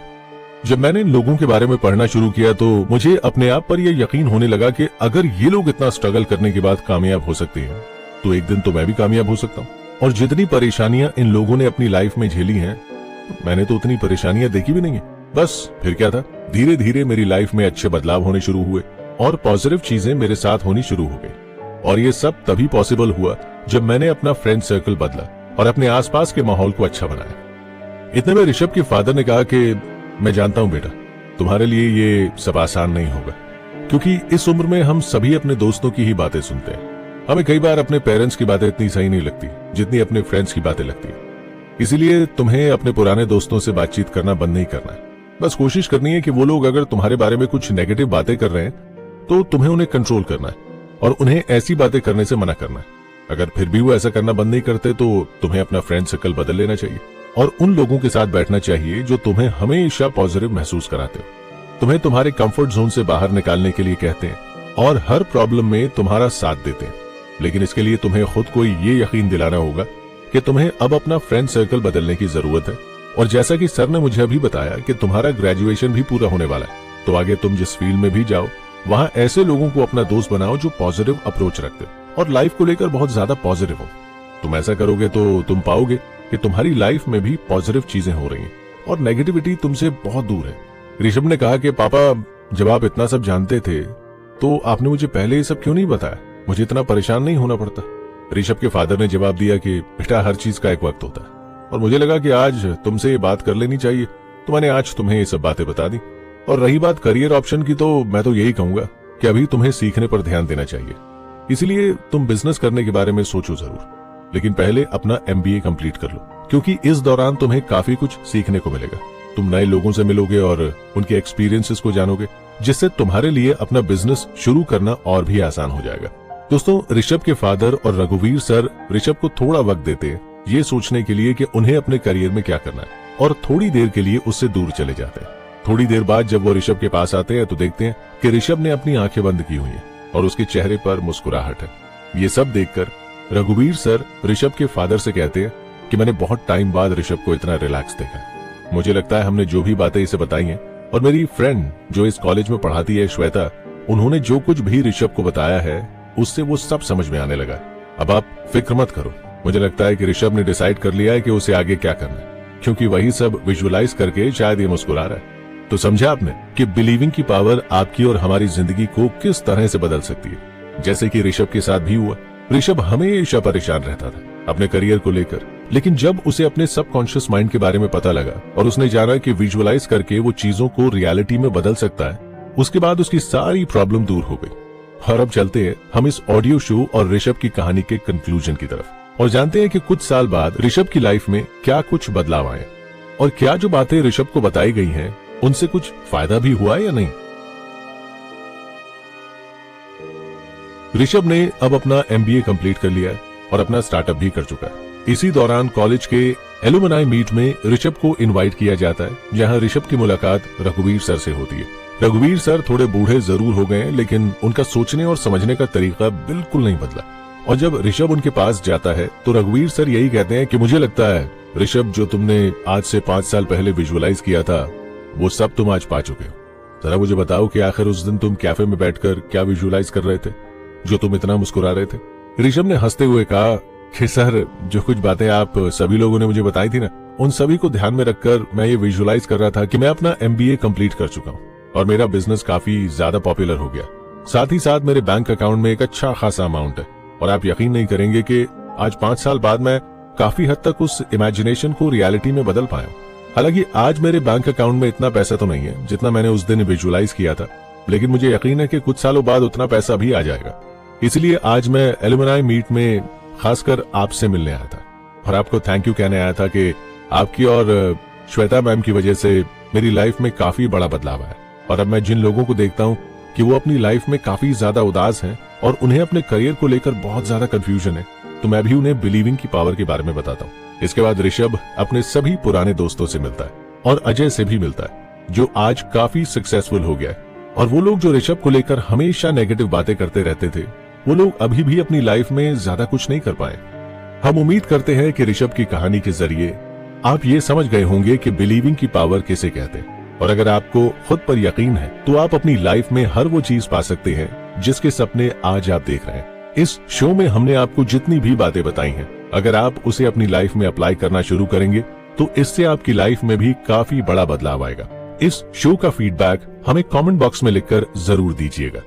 जब मैंने इन लोगों के बारे में पढ़ना शुरू किया तो मुझे अपने आप पर यह यकीन होने लगा कि अगर ये लोग इतना स्ट्रगल करने के बाद कामयाब हो सकते हैं तो एक दिन तो मैं भी कामयाब हो सकता हूँ। और जितनी परेशानियां इन लोगों ने अपनी लाइफ में झेली हैं, मैंने तो उतनी परेशानियां देखी भी नहीं है। बस फिर क्या था, धीरे धीरे मेरी लाइफ में अच्छे बदलाव होने शुरू हुए और पॉजिटिव चीजें मेरे साथ होनी शुरू हो गई। और ये सब तभी पॉसिबल हुआ जब मैंने अपना फ्रेंड सर्कल बदला और अपने आसपास के माहौल को अच्छा बनाया। इतने में ऋषभ के फादर ने कहा कि मैं जानता हूं बेटा, तुम्हारे लिए ये सब आसान नहीं होगा, क्योंकि इस उम्र में हम सभी अपने दोस्तों की ही बातें सुनते हैं। हमें कई बार अपने पेरेंट्स की बातें इतनी सही नहीं लगती जितनी अपने फ्रेंड्स की बातें लगती है। इसीलिए तुम्हें अपने पुराने दोस्तों से बातचीत करना बंद नहीं करना है। बस कोशिश करनी है कि वो लोग अगर तुम्हारे बारे में कुछ नेगेटिव बातें कर रहे हैं तो तुम्हें उन्हें कंट्रोल करना है और उन्हें ऐसी बातें करने से मना करना है। अगर फिर भी वो ऐसा करना बंद नहीं करते तो तुम्हें अपना फ्रेंड सर्कल बदल लेना चाहिए और उन लोगों के साथ बैठना चाहिए जो तुम्हें हमेशा पॉजिटिव महसूस कराते हो, तुम्हें तुम्हारे कंफर्ट जोन से बाहर निकालने के लिए कहते हैं और हर प्रॉब्लम में तुम्हारा साथ देते हैं। लेकिन इसके लिए तुम्हें खुद को ये यकीन दिलाना होगा कि तुम्हें अब अपना फ्रेंड सर्कल बदलने की जरूरत है। और जैसा कि सर ने मुझे अभी बताया कि तुम्हारा ग्रेजुएशन भी पूरा होने वाला है, तो आगे तुम जिस फील्ड में भी जाओ वहां ऐसे लोगों को अपना दोस्त बनाओ जो पॉजिटिव अप्रोच रखते हो और लाइफ को लेकर बहुत ज्यादा पॉजिटिव हो। तुम ऐसा करोगे तो तुम पाओगे कि तुम्हारी लाइफ में भी पॉजिटिव चीजें हो रही हैं और नेगेटिविटी तुमसे बहुत दूर है। ऋषभ ने कहा कि पापा, जब आप इतना सब जानते थे तो आपने मुझे पहले ये सब क्यों नहीं बताया, मुझे इतना परेशान नहीं होना पड़ता। ऋषभ के फादर ने जवाब दिया कि बेटा, हर चीज का एक वक्त होता है और मुझे लगा कि आज तुमसे ये बात कर लेनी चाहिए, तो मैंने आज तुम्हें ये सब बातें बता दी। और रही बात करियर ऑप्शन की, तो मैं तो यही कहूंगा कि अभी तुम्हें सीखने पर ध्यान देना चाहिए। इसलिए तुम बिजनेस करने के बारे में सोचो जरूर, लेकिन पहले अपना MBA कंप्लीट कर लो, क्योंकि इस दौरान तुम्हें काफी कुछ सीखने को मिलेगा। तुम नए लोगों से मिलोगे और उनके एक्सपीरियंसेस को जानोगे, जिससे तुम्हारे लिए अपना बिजनेस शुरू करना और भी आसान हो जाएगा। दोस्तों, ऋषभ के फादर और रघुवीर सर ऋषभ को थोड़ा वक्त देते हैं ये सोचने के लिए कि उन्हें अपने करियर में क्या करना है, और थोड़ी देर के लिए उससे दूर चले जाते हैं। थोड़ी देर बाद जब वो ऋषभ के पास आते हैं तो देखते हैं कि ऋषभ ने अपनी आंखें बंद की हुई हैं और उसके चेहरे पर मुस्कुराहट है। ये सब देखकर रघुवीर सर ऋषभ के फादर से कहते हैं कि मैंने बहुत टाइम बाद ऋषभ को इतना रिलैक्स देखा है। मुझे लगता है हमने जो भी बातें इसे बताई हैं, और मेरी फ्रेंड जो इस कॉलेज में पढ़ाती है श्वेता, उन्होंने जो कुछ भी ऋषभ को बताया है उससे वो सब समझ में आने लगा। अब आप फिक्र मत करो, मुझे लगता है कि ऋषभ ने डिसाइड कर लिया है कि उसे आगे क्या करना है, क्योंकि वही सब विजुअलाइज करके शायद ये मुस्कुरा रहा है। तो समझा आपने कि बिलीविंग की पावर आपकी और हमारी जिंदगी को किस तरह से बदल सकती है। जैसे कि ऋषभ के साथ भी हुआ। ऋषभ हमेशा परेशान रहता था अपने करियर को लेकर, लेकिन जब उसे अपने सबकॉन्शियस माइंड के बारे में पता लगा और उसने जाना कि विजुअलाइज करके वो चीजों को रियलिटी में बदल सकता है, उसके बाद उसकी सारी प्रॉब्लम दूर हो गई। और अब चलते हैं हम इस ऑडियो शो और ऋषभ की कहानी के कंक्लूजन की तरफ, और जानते हैं कि कुछ साल बाद ऋषभ की लाइफ में क्या कुछ बदलाव आए, और क्या जो बातें ऋषभ को बताई गई हैं उनसे कुछ फायदा भी हुआ या नहीं। ऋषभ ने अब अपना MBA कंप्लीट कर लिया है और अपना स्टार्टअप भी कर चुका है। इसी दौरान कॉलेज के एलुमनाई मीट में ऋषभ को इनवाइट किया जाता है, जहां ऋषभ की मुलाकात रघुवीर सर से होती है। रघुवीर सर थोड़े बूढ़े जरूर हो गए हैं, लेकिन उनका सोचने और समझने का तरीका बिल्कुल नहीं बदला। और जब ऋषभ उनके पास जाता है तो रघुवीर सर यही कहते हैं कि मुझे लगता है ऋषभ, जो तुमने आज से 5 साल पहले विजुअलाइज किया था वो सब तुम आज पा चुके हो। जरा मुझे बताओ कि आखिर उस दिन तुम कैफे में बैठकर क्या विजुअलाइज कर रहे थे जो तुम इतना मुस्कुरा रहे थे। ऋषभ ने हंसते हुए कहा कि सर, जो कुछ बातें आप सभी लोगों ने मुझे बताई थी ना, उन सभी को ध्यान में रखकर मैं ये विजुअलाइज कर रहा था कि मैं अपना MBA कंप्लीट कर चुका हूँ और मेरा बिजनेस काफी ज्यादा पॉपुलर हो गया। साथ ही साथ मेरे बैंक अकाउंट में एक अच्छा खासा अमाउंट है, और आप यकीन नहीं करेंगे कि आज 5 साल बाद मैं काफी हद तक उस इमेजिनेशन को रियलिटी में बदल पाया। हालांकि आज मेरे बैंक अकाउंट में इतना पैसा तो नहीं है जितना मैंने उस दिन विजुअलाइज किया था, लेकिन मुझे यकीन है कि कुछ सालों बाद उतना पैसा भी आ जाएगा। इसलिए आज मैं एलुमनाई मीट में खासकर आपसे मिलने आया था और आपको थैंक यू कहने आया था कि आपकी और श्वेता मैम की वजह से मेरी लाइफ में काफी बड़ा बदलाव आया। और अब मैं जिन लोगों को देखता हूँ कि वो अपनी लाइफ में काफी ज्यादा उदास हैं और उन्हें अपने करियर को लेकर बहुत ज्यादा कंफ्यूजन है, तो मैं भी उन्हें बिलीविंग की पावर के बारे में बताता हूँ। इसके बाद ऋषभ अपने सभी पुराने दोस्तों से मिलता है और अजय से भी मिलता है, जो आज काफी सक्सेसफुल हो गया है। और वो लोग जो ऋषभ को लेकर हमेशा नेगेटिव बातें करते रहते थे, वो लोग अभी भी अपनी लाइफ में ज्यादा कुछ नहीं कर पाए। हम उम्मीद करते हैं कि ऋषभ की कहानी के जरिए आप ये समझ गए होंगे कि बिलीविंग की पावर किसे कहते हैं, और अगर आपको खुद पर यकीन है तो आप अपनी लाइफ में हर वो चीज पा सकते हैं जिसके सपने आज आप देख रहे हैं। इस शो में हमने आपको जितनी भी बातें बताई हैं, अगर आप उसे अपनी लाइफ में अप्लाई करना शुरू करेंगे तो इससे आपकी लाइफ में भी काफी बड़ा बदलाव आएगा। इस शो का फीडबैक हमें कमेंट बॉक्स में लिखकर जरूर दीजिएगा।